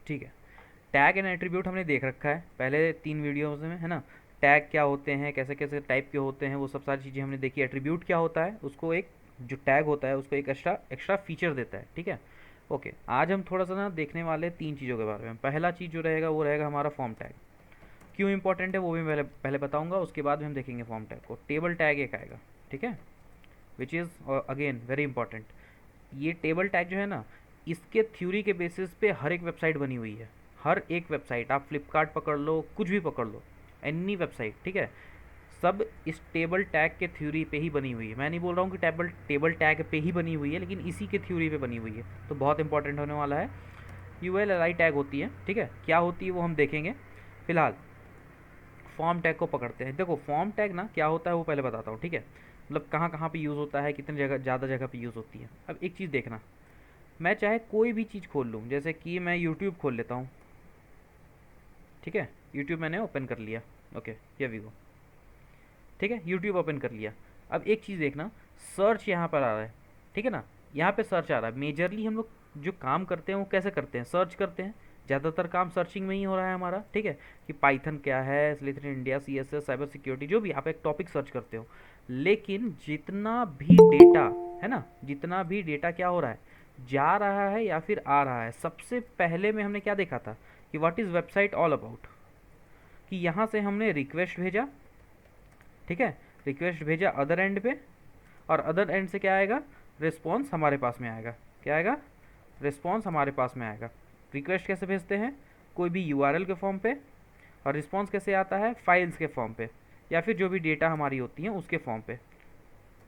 ठीक है, tag and attribute हमने देख रखा है पहले 3 वीडियोज़ में, है ना। टैग क्या होते हैं, कैसे कैसे टाइप के होते हैं, वो सब सारी चीज़ें हमने देखी। एट्रीब्यूट क्या होता है, उसको एक जो टैग होता है उसको एक एक्स्ट्रा एक्स्ट्रा फीचर देता है, ठीक है। ओके, आज हम थोड़ा सा ना देखने वाले 3 चीज़ों के बारे में। पहला चीज़ जो रहेगा वो रहेगा हमारा फॉर्म टैग। क्यों इंपॉर्टेंट है वो भी पहले पहले बताऊंगा, उसके बाद में हम देखेंगे फॉर्म टैग को। टेबल टैग एक आएगा, ठीक है, which is again very important. ये टेबल टैग जो है ना, इसके थ्योरी के बेसिस पे हर एक वेबसाइट बनी हुई है। हर एक वेबसाइट, आप फ्लिपकार्ट पकड़ लो, कुछ भी पकड़ लो, एनी वेबसाइट, ठीक है, सब इस टेबल टैग के थ्योरी पे ही बनी हुई है। मैं नहीं बोल रहा हूँ कि टेबल टेबल टैग पे ही बनी हुई है, लेकिन इसी के थ्योरी पे बनी हुई है, तो बहुत इंपॉर्टेंट होने वाला है। ULLI टैग होती है, ठीक है, क्या होती है वो हम देखेंगे। फिलहाल फॉर्म टैग को पकड़ते हैं। देखो फॉर्म टैग ना क्या होता है वो पहले बताता हूँ, ठीक है, मतलब कहाँ कहाँ पे यूज़ होता है, कितनी जगह, ज़्यादा जगह पे यूज़ होती है। अब एक चीज़ देखना, मैं चाहे कोई भी चीज़ खोल लूँ, जैसे कि मैं यूट्यूब खोल लेता हूँ, ठीक है, यूट्यूब मैंने ओपन कर लिया। ओके, ये भी गो, ठीक है, यूट्यूब ओपन कर लिया। अब एक चीज़ देखना, सर्च यहाँ पर आ रहा है, ठीक है ना, यहाँ पे सर्च आ रहा है। मेजरली हम लोग जो काम करते हैं वो कैसे करते हैं, सर्च करते हैं। ज़्यादातर काम सर्चिंग में ही हो रहा है हमारा, ठीक है, कि पाइथन क्या है, slither India, CSS, cyber security, जो भी आप एक टॉपिक सर्च करते हो। लेकिन जितना भी डेटा है ना, जितना भी डेटा क्या हो रहा है, जा रहा है या फिर आ रहा है, सबसे पहले में हमने क्या देखा था कि what is website all about, कि यहाँ से हमने रिक्वेस्ट भेजा, ठीक है, रिक्वेस्ट भेजा अदर एंड पे, और अदर एंड से क्या आएगा, रिस्पॉन्स हमारे पास में आएगा। क्या आएगा, रिस्पॉन्स हमारे पास में आएगा। रिक्वेस्ट कैसे भेजते हैं, कोई भी URL के फॉर्म पे, और रिस्पॉन्स कैसे आता है, फाइल्स के फॉर्म पे, या फिर जो भी डेटा हमारी होती है उसके फॉर्म पे,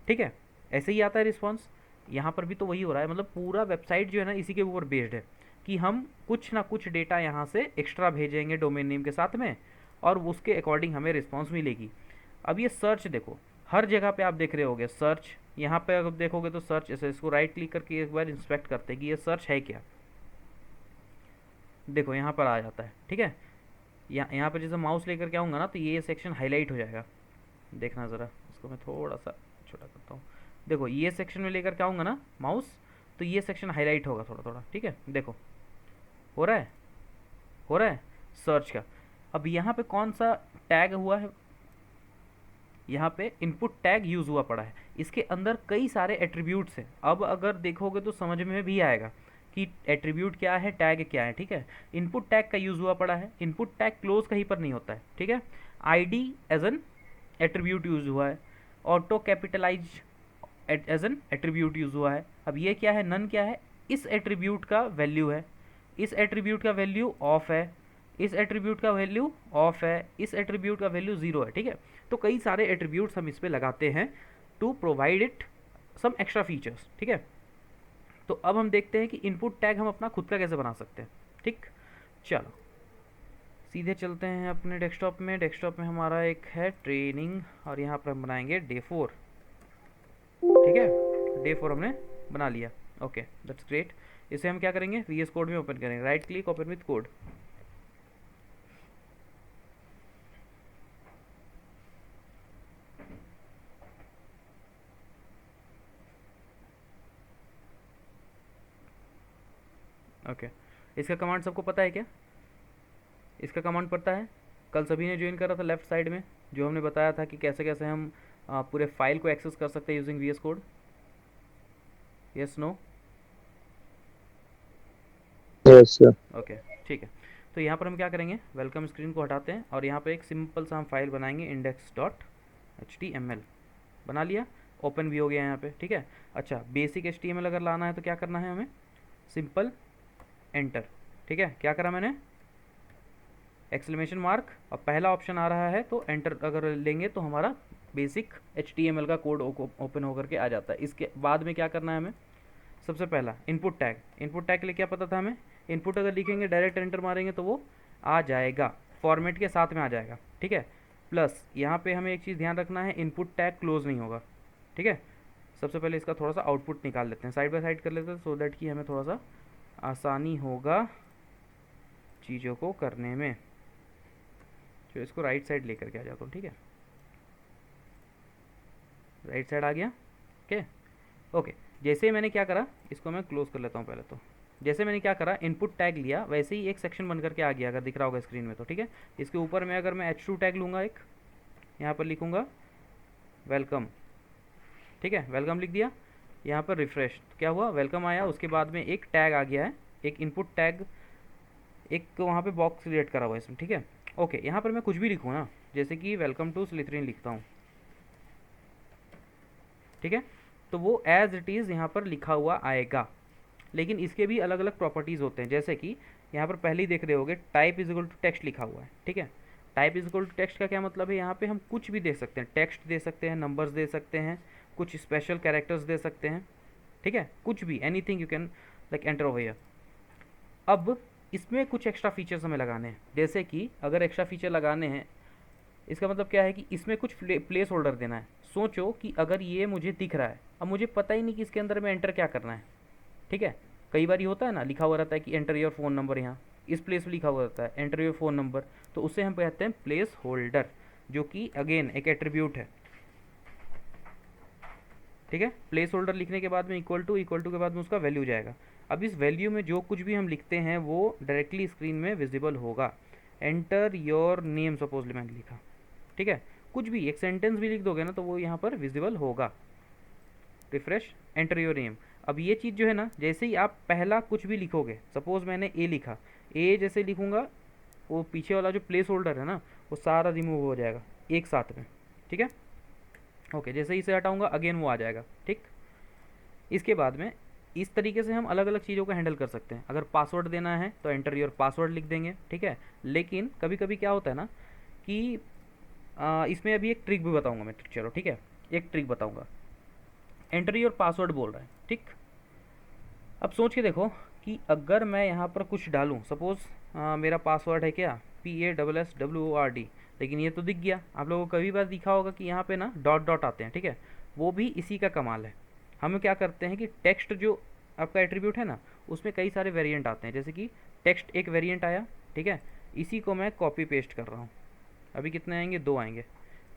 ठीक है, ऐसे ही आता है रिस्पॉन्स। यहाँ पर भी तो वही हो रहा है, मतलब पूरा वेबसाइट जो है ना इसी के ऊपर बेस्ड है, कि हम कुछ ना कुछ डेटा यहाँ से एक्स्ट्रा भेजेंगे डोमेन नेम के साथ में, और उसके अकॉर्डिंग हमें रिस्पॉन्स मिलेगी। अब ये सर्च देखो, हर जगह पे आप देख रहे होगे सर्च। यहाँ पे अगर देखोगे तो सर्च, ऐसे इसको राइट क्लिक करके एक बार इंस्पेक्ट करते हैं कि ये सर्च है क्या। देखो यहाँ पर आ जाता है, ठीक है, यहाँ पर जैसे माउस लेकर के आऊँगा ना तो ये सेक्शन हाईलाइट हो जाएगा। देखना ज़रा, इसको मैं थोड़ा सा छोटा करता हूँ। देखो ये सेक्शन में लेकर के आऊँगा ना माउस, तो ये सेक्शन हाईलाइट होगा थोड़ा थोड़ा, ठीक है, देखो हो रहा है, हो रहा है सर्च का। अब यहाँ पे कौन सा टैग हुआ है, यहाँ पे इनपुट टैग यूज़ हुआ पड़ा है। इसके अंदर कई सारे एट्रीब्यूट्स हैं। अब अगर देखोगे तो समझ में भी आएगा कि एट्रीब्यूट क्या है, टैग क्या है, ठीक है। इनपुट टैग का यूज़ हुआ पड़ा है। इनपुट टैग क्लोज कहीं पर नहीं होता है, ठीक है। ID as an attribute use हुआ है। Auto capitalise as an attribute use हुआ है। अब ये क्या है, नन क्या है, इस एट्रीब्यूट का वैल्यू है, इस एट्रीब्यूट का वैल्यू ऑफ है, इस एट्रीब्यूट का वैल्यू ऑफ है, इस एट्रीब्यूट का वैल्यू ज़ीरो है, ठीक है। तो कई सारे एट्रीब्यूट्स हम इस पर लगाते हैं to provide it some extra features, ठीक है। तो अब हम देखते हैं कि इनपुट टैग हम अपना खुद का कैसे बना सकते हैं, ठीक। चलो सीधे चलते हैं अपने डेस्कटॉप में। डेस्कटॉप में हमारा एक है ट्रेनिंग, और यहाँ पर हम बनाएंगे डे 4, ठीक है, डे 4 हमने बना लिया। Okay, that's great. इसे हम क्या करेंगे, VS कोड में ओपन करेंगे, right click, open with code. Okay, इसका कमांड सबको पता है क्या, इसका कमांड पता है, कल सभी ने ज्वाइन करा था लेफ्ट साइड में, जो हमने बताया था कि कैसे कैसे हम पूरे फाइल को एक्सेस कर सकते हैं using VS code. Yes, no, yes sir. Okay, ठीक है। तो यहाँ पर हम क्या करेंगे, वेलकम स्क्रीन को हटाते हैं, और यहाँ पर एक सिंपल सा हम फाइल बनाएंगे, index.html। बना लिया, ओपन भी हो गया यहाँ पे, ठीक है। अच्छा, बेसिक HTML अगर लाना है तो क्या करना है हमें, सिंपल एंटर, ठीक है। क्या करा मैंने, एक्सक्लेमेशन मार्क, और पहला ऑप्शन आ रहा है तो एंटर अगर लेंगे तो हमारा बेसिक HTML का कोड ओपन होकर के आ जाता है। इसके बाद में क्या करना है हमें, सबसे पहला इनपुट टैग। इनपुट टैग के लिए क्या पता था हमें, इनपुट अगर लिखेंगे डायरेक्ट एंटर मारेंगे तो वो आ जाएगा, फॉर्मेट के साथ में आ जाएगा, ठीक है। प्लस यहाँ पे हमें एक चीज़ ध्यान रखना है, इनपुट टैग क्लोज नहीं होगा, ठीक है। सबसे पहले इसका थोड़ा सा आउटपुट निकाल लेते हैं, साइड बाय साइड कर लेते हैं, सो दैट कि हमें थोड़ा सा आसानी होगा चीज़ों को करने में। तो इसको राइट साइड लेकर के आ जाता हूँ, ठीक है, राइट साइड आ गया, ओके। ओके, जैसे ही मैंने क्या करा, इसको मैं क्लोज कर लेता हूँ पहले तो, जैसे मैंने क्या करा, इनपुट टैग लिया, वैसे ही एक सेक्शन बन करके आ गया, अगर दिख रहा होगा स्क्रीन में तो ठीक है। इसके ऊपर में अगर मैं H2 टैग लूँगा, एक यहाँ पर लिखूँगा वेलकम, ठीक है, वेलकम लिख दिया। यहाँ पर रिफ्रेश, तो क्या हुआ, वेलकम आया, उसके बाद में एक टैग आ गया है, एक इनपुट टैग, एक वहाँ पे बॉक्स क्रिएट करा हुआ है इसमें, ठीक है। ओके, यहाँ पर मैं कुछ भी लिखूँ ना, जैसे कि वेलकम टू स्लिथरिन लिखता हूँ, ठीक है, तो वो एज इट इज़ यहाँ पर लिखा हुआ आएगा। लेकिन इसके भी अलग अलग प्रॉपर्टीज़ होते हैं, जैसे कि यहाँ पर पहले ही देख रहे होगे type is equal to text लिखा हुआ है, ठीक है। Type is equal to text का क्या मतलब है, यहाँ पे हम कुछ भी दे सकते हैं, टेक्स्ट दे सकते हैं, नंबर्स दे सकते हैं, कुछ स्पेशल कैरेक्टर्स दे सकते हैं, ठीक है, कुछ भी, anything you can like enter over here. अब इसमें कुछ एक्स्ट्रा फीचर्स हमें लगाने हैं, जैसे कि अगर एक्स्ट्रा फीचर लगाने हैं, इसका मतलब क्या है कि इसमें कुछ प्लेस होल्डर देना है। सोचो कि अगर ये मुझे दिख रहा है, अब मुझे पता ही नहीं कि इसके अंदर में एंटर क्या करना है, ठीक है। कई बार ये होता है ना, लिखा हुआ रहता है कि एंटर योर फ़ोन नंबर, यहाँ इस प्लेस पे लिखा हुआ रहता है एंटर योर फ़ोन नंबर, तो उससे हम कहते हैं प्लेस होल्डर, जो कि अगेन एक एट्रीब्यूट है, ठीक है। प्लेस होल्डर लिखने के बाद में इक्वल टू के बाद में उसका वैल्यू जाएगा। अब इस वैल्यू में जो कुछ भी हम लिखते हैं वो डायरेक्टली स्क्रीन में विजिबल होगा। एंटर योर नेम सपोजली मैंने लिखा, ठीक है, कुछ भी एक सेंटेंस भी लिख दोगे ना तो वो यहाँ पर विजिबल होगा। Refresh, enter your name. अब ये चीज़ जो है ना, जैसे ही आप पहला कुछ भी लिखोगे, सपोज मैंने ए लिखा, ए जैसे लिखूंगा, वो पीछे वाला जो प्लेस होल्डर है ना वो सारा रिमूव हो जाएगा एक साथ में, ठीक है। ओके, जैसे ही इसे हटाऊंगा अगेन वो आ जाएगा, ठीक। इसके बाद में इस तरीके से हम अलग अलग चीज़ों को हैंडल कर सकते हैं। अगर पासवर्ड देना है तो एंटर योर पासवर्ड लिख देंगे, ठीक है। लेकिन कभी कभी क्या होता है ना कि इसमें अभी एक ट्रिक भी बताऊंगा मैं, चलो ठीक है, एक ट्रिक बताऊंगा। एंटर योर पासवर्ड बोल रहा है, ठीक। अब सोच के देखो कि अगर मैं यहाँ पर कुछ डालूँ, सपोज़ मेरा पासवर्ड है क्या, PASSWORD, लेकिन ये तो दिख गया। आप लोगों को कभी बार दिखा होगा कि यहाँ पे ना डॉट डॉट आते हैं, ठीक है, वो भी इसी का कमाल है। हम क्या करते हैं कि टेक्स्ट जो आपका एट्रीब्यूट है ना, उसमें कई सारे वेरिएंट आते हैं, जैसे कि टेक्स्ट एक वेरिएंट आया, ठीक है, इसी को मैं कॉपी पेस्ट कर रहा हूँ। अभी कितने आएंगे, 2 आएंगे।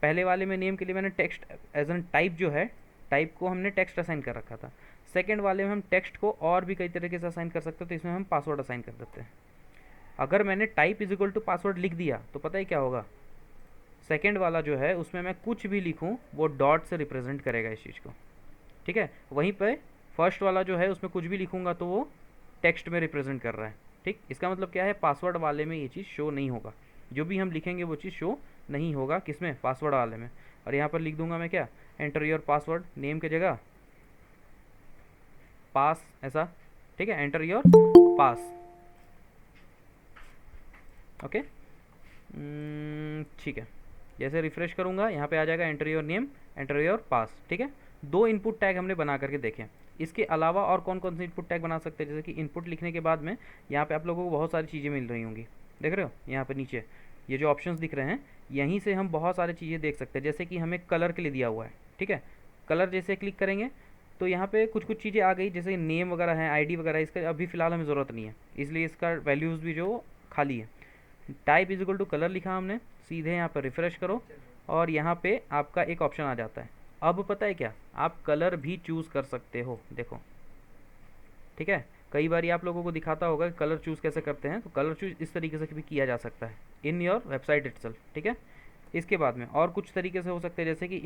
पहले वाले में नेम के लिए मैंने टेक्स्ट एज एन टाइप जो है, टाइप को हमने टेक्स्ट असाइन कर रखा था। सेकंड वाले में हम टेक्स्ट को और भी कई तरीके से असाइन कर सकते हो, तो इसमें हम पासवर्ड असाइन कर देते हैं। अगर मैंने type is equal to password लिख दिया तो पता है क्या होगा, सेकंड वाला जो है उसमें मैं कुछ भी लिखूं वो डॉट से रिप्रेजेंट करेगा इस चीज़ को, ठीक है। वहीं पे फर्स्ट वाला जो है उसमें कुछ भी लिखूंगा तो वो टेक्स्ट में रिप्रेजेंट कर रहा है, ठीक। इसका मतलब क्या है, पासवर्ड वाले में ये चीज़ शो नहीं होगा, जो भी हम लिखेंगे वो चीज़ शो नहीं होगा, किसमें, पासवर्ड वाले में। और यहाँ पर लिख दूंगा मैं क्या, एंटर योर पासवर्ड, नेम की जगह पास, ऐसा, ठीक है, एंटर योर पास, ओके, ठीक है। जैसे रिफ्रेश करूंगा यहाँ पे आ जाएगा enter your name, enter your pass, ठीक है। 2 इनपुट टैग हमने बना करके देखे। इसके अलावा और कौन कौन से इनपुट टैग बना सकते हैं, जैसे कि इनपुट लिखने के बाद में यहाँ पे आप लोगों को बहुत सारी चीज़ें मिल रही होंगी, देख रहे हो यहाँ पे नीचे ये जो ऑप्शंस दिख रहे हैं, यहीं से हम बहुत सारी चीज़ें देख सकते हैं। जैसे कि हमें कलर के लिए दिया हुआ है, ठीक है, कलर जैसे क्लिक करेंगे तो यहाँ पे कुछ कुछ चीज़ें आ गई, जैसे नेम वगैरह है, आईडी वगैरह, इसका अभी फ़िलहाल हमें ज़रूरत नहीं है, इसलिए इसका वैल्यूज़ भी जो खाली है। Type is equal to colour लिखा हमने, सीधे यहाँ पर रिफ्रेश करो और यहाँ पे आपका एक ऑप्शन आ जाता है। अब पता है क्या, आप कलर भी चूज़ कर सकते हो, देखो, ठीक है। कई बार आप लोगों को दिखाता होगा कि कलर चूज़ कैसे करते हैं, तो कलर चूज़ इस तरीके से भी किया जा सकता है इन योर वेबसाइट इटसेल्फ, ठीक है। इसके बाद में और कुछ तरीके से हो सकते हैं, जैसे कि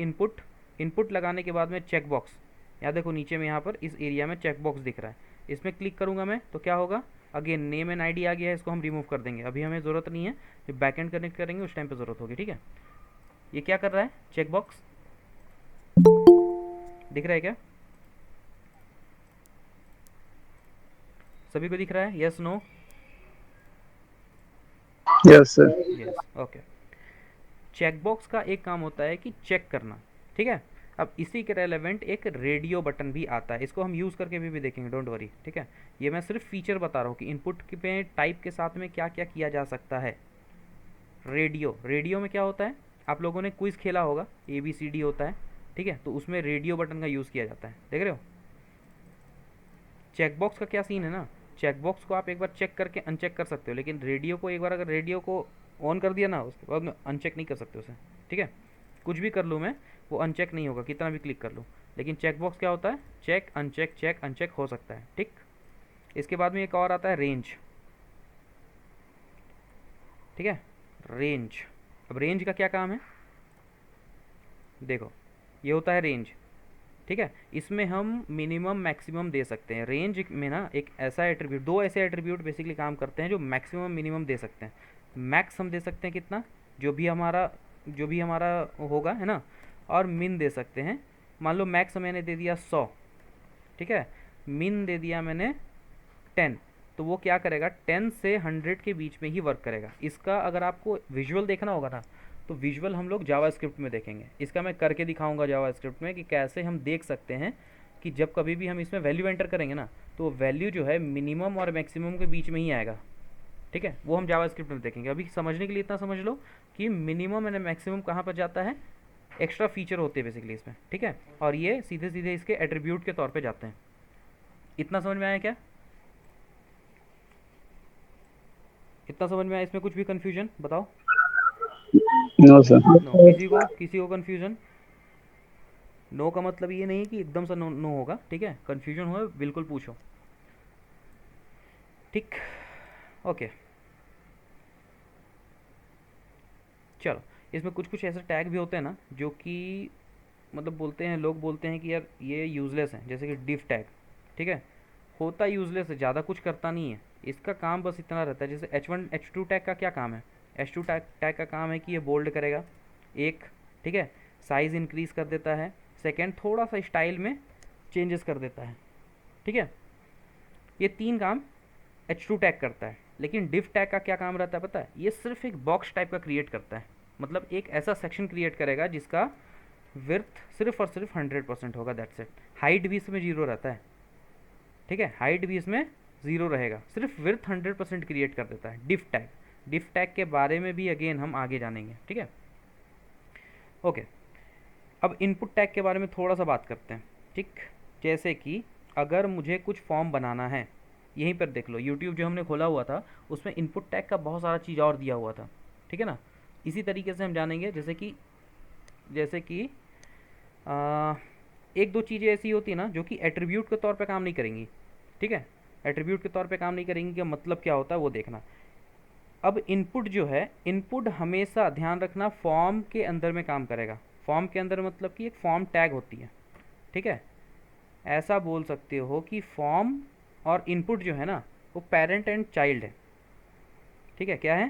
इनपुट लगाने के बाद में चेक बॉक्स, यहाँ देखो नीचे में यहाँ पर इस एरिया में चेक बॉक्स दिख रहा है, इसमें क्लिक करूँगा मैं तो क्या होगा, अगेन नेम एंड आईडी आ गया है, इसको हम रिमूव कर देंगे, अभी हमें ज़रूरत नहीं है, जब बैकएंड कनेक्ट करेंगे उस टाइम पे ज़रूरत होगी, ठीक है। ये क्या कर रहा है, चेक बॉक्स दिख रहा है क्या, सभी को दिख रहा है, yes no, yes sir. Yes, okay. Checkbox का एक काम होता है कि चेक करना, ठीक है। अब इसी के रेलेवेंट एक रेडियो बटन भी आता है, इसको हम यूज़ करके भी देखेंगे, डोंट वरी, ठीक है। ये मैं सिर्फ फीचर बता रहा हूँ कि इनपुट पे टाइप के साथ में क्या क्या किया जा सकता है। रेडियो में क्या होता है, आप लोगों ने क्विज़ खेला होगा, ABCD होता है, ठीक है, तो उसमें रेडियो बटन का यूज़ किया जाता है, देख रहे हो। चेकबॉक्स का क्या सीन है ना, चेकबॉक्स को आप एक बार चेक करके अनचेक कर सकते हो, लेकिन रेडियो को एक बार अगर रेडियो को ऑन कर दिया ना, उसके बाद में अनचेक नहीं कर सकते उसे, ठीक है। कुछ भी कर लूँ मैं, वो अनचेक नहीं होगा, कितना भी क्लिक कर लूँ। लेकिन चेकबॉक्स क्या होता है, चेक अनचेक हो सकता है, ठीक। इसके बाद में एक और आता है रेंज, ठीक है, रेंज। अब रेंज का क्या काम है, देखो ये होता है रेंज, ठीक है। इसमें हम मिनिमम मैक्सिमम दे सकते हैं। रेंज में ना एक ऐसा एट्रीब्यूट, दो ऐसे एट्रीब्यूट बेसिकली काम करते हैं जो मैक्सिमम मिनिमम दे सकते हैं। मैक्स हम दे सकते हैं कितना, जो भी हमारा होगा, है ना, और मिन दे सकते हैं। मान लो मैक्स मैंने दे दिया 100, ठीक है, मिन दे दिया मैंने 10, तो वो क्या करेगा, 10 से 100 के बीच में ही वर्क करेगा। इसका अगर आपको विजुअल देखना होगा ना, तो विजुअल हम लोग जावास्क्रिप्ट में देखेंगे। इसका मैं करके दिखाऊंगा जावास्क्रिप्ट में कि कैसे हम देख सकते हैं कि जब कभी भी हम इसमें वैल्यू एंटर करेंगे ना, तो वैल्यू जो है मिनिमम और मैक्सिमम के बीच में ही आएगा, ठीक है। वो हम जावास्क्रिप्ट में देखेंगे। अभी समझने के लिए इतना समझ लो कि मिनिमम एंड मैक्सिमम कहाँ पर जाता है, एक्स्ट्रा फीचर होते हैं बेसिकली इसमें, ठीक है। और ये सीधे सीधे इसके एट्रीब्यूट के तौर पे जाते हैं। इतना समझ में आया क्या, इतना समझ में आया? इसमें कुछ भी कंफ्यूजन बताओ? No sir. नो, किसी को कंफ्यूजन? नो का मतलब ये नहीं कि एकदम से नो नो होगा, ठीक है। कंफ्यूजन हो बिल्कुल पूछो, ठीक, ओके। चलो, इसमें कुछ कुछ ऐसे टैग भी होते हैं ना जो कि मतलब बोलते हैं, लोग बोलते हैं कि यार ये यूज़लेस है, जैसे कि डिफ टैग, ठीक है। होता यूज़लेस है, ज़्यादा कुछ करता नहीं है। इसका काम बस इतना रहता है, जैसे H1 H2 टैग का क्या काम है, H2 टैग का काम है कि ये बोल्ड करेगा एक, ठीक है, साइज़ इंक्रीज़ कर देता है, सेकेंड थोड़ा सा स्टाइल में चेंजेस कर देता है, ठीक है। ये तीन काम H2 टैग करता है। लेकिन div टैग का क्या काम रहता है पता है, ये सिर्फ एक बॉक्स टाइप का क्रिएट करता है। मतलब एक ऐसा सेक्शन क्रिएट करेगा जिसका विर्थ सिर्फ और सिर्फ 100% होगा, दैट्स इट। हाइट भी इसमें जीरो रहता है, ठीक है, हाइट भी इसमें ज़ीरो रहेगा, सिर्फ विर्थ 100% क्रिएट कर देता है डिफ टैग के बारे में भी अगेन हम आगे जानेंगे, ठीक है, ओके। अब इनपुट टैग के बारे में थोड़ा सा बात करते हैं, ठीक। जैसे कि अगर मुझे कुछ फॉर्म बनाना है, यहीं पर देख लो यूट्यूब जो हमने खोला हुआ था उसमें इनपुट टैग का बहुत सारा चीज़ और दिया हुआ था, ठीक है ना। इसी तरीके से हम जानेंगे, जैसे कि आ, एक दो चीज़ें ऐसी होती है ना जो कि एट्रीब्यूट के तौर पे काम नहीं करेंगी, ठीक है। एट्रीब्यूट के तौर पे काम नहीं करेंगी का मतलब क्या होता है वो देखना। अब इनपुट जो है, इनपुट हमेशा ध्यान रखना फॉर्म के अंदर में काम करेगा। फॉर्म के अंदर मतलब कि एक फॉर्म टैग होती है, ठीक है। ऐसा बोल सकते हो कि फॉर्म और इनपुट जो है ना वो पेरेंट एंड चाइल्ड है, ठीक है। क्या है,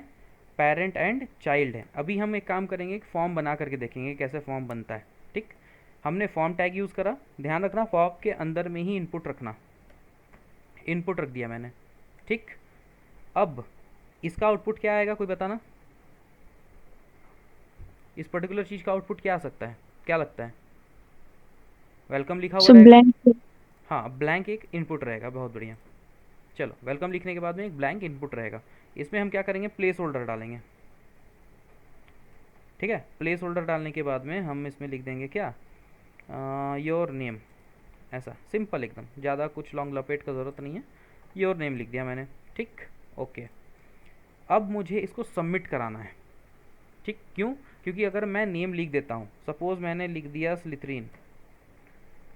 पेरेंट एंड चाइल्ड है। अभी हम एक काम करेंगे, एक फॉर्म बना करके देखेंगे कैसे फॉर्म बनता है, ठीक। हमने फॉर्म टैग यूज़ करा, ध्यान रखना फॉर्म के अंदर में ही इनपुट रखना, इनपुट रख दिया मैंने, ठीक। अब इसका आउटपुट क्या आएगा, कोई बताना, इस पर्टिकुलर चीज़ का आउटपुट क्या आ सकता है, क्या लगता है? वेलकम लिखा हुआ सो रहेगा, ब्लैंक। हाँ, ब्लैंक एक इनपुट रहेगा, बहुत बढ़िया। चलो, वेलकम लिखने के बाद में एक ब्लैंक इनपुट रहेगा। इसमें हम क्या करेंगे, प्लेस होल्डर डालेंगे, ठीक है। प्लेस होल्डर डालने के बाद में हम इसमें लिख देंगे क्या, योर नेम, ऐसा सिंपल एकदम, ज़्यादा कुछ लॉन्ग लपेट का ज़रूरत नहीं है। योर नेम लिख दिया मैंने, ठीक, ओके। अब मुझे इसको सबमिट कराना है, ठीक। क्यों? क्योंकि अगर मैं नेम लिख देता हूँ, सपोज़ मैंने लिख दिया स्लिथरीन,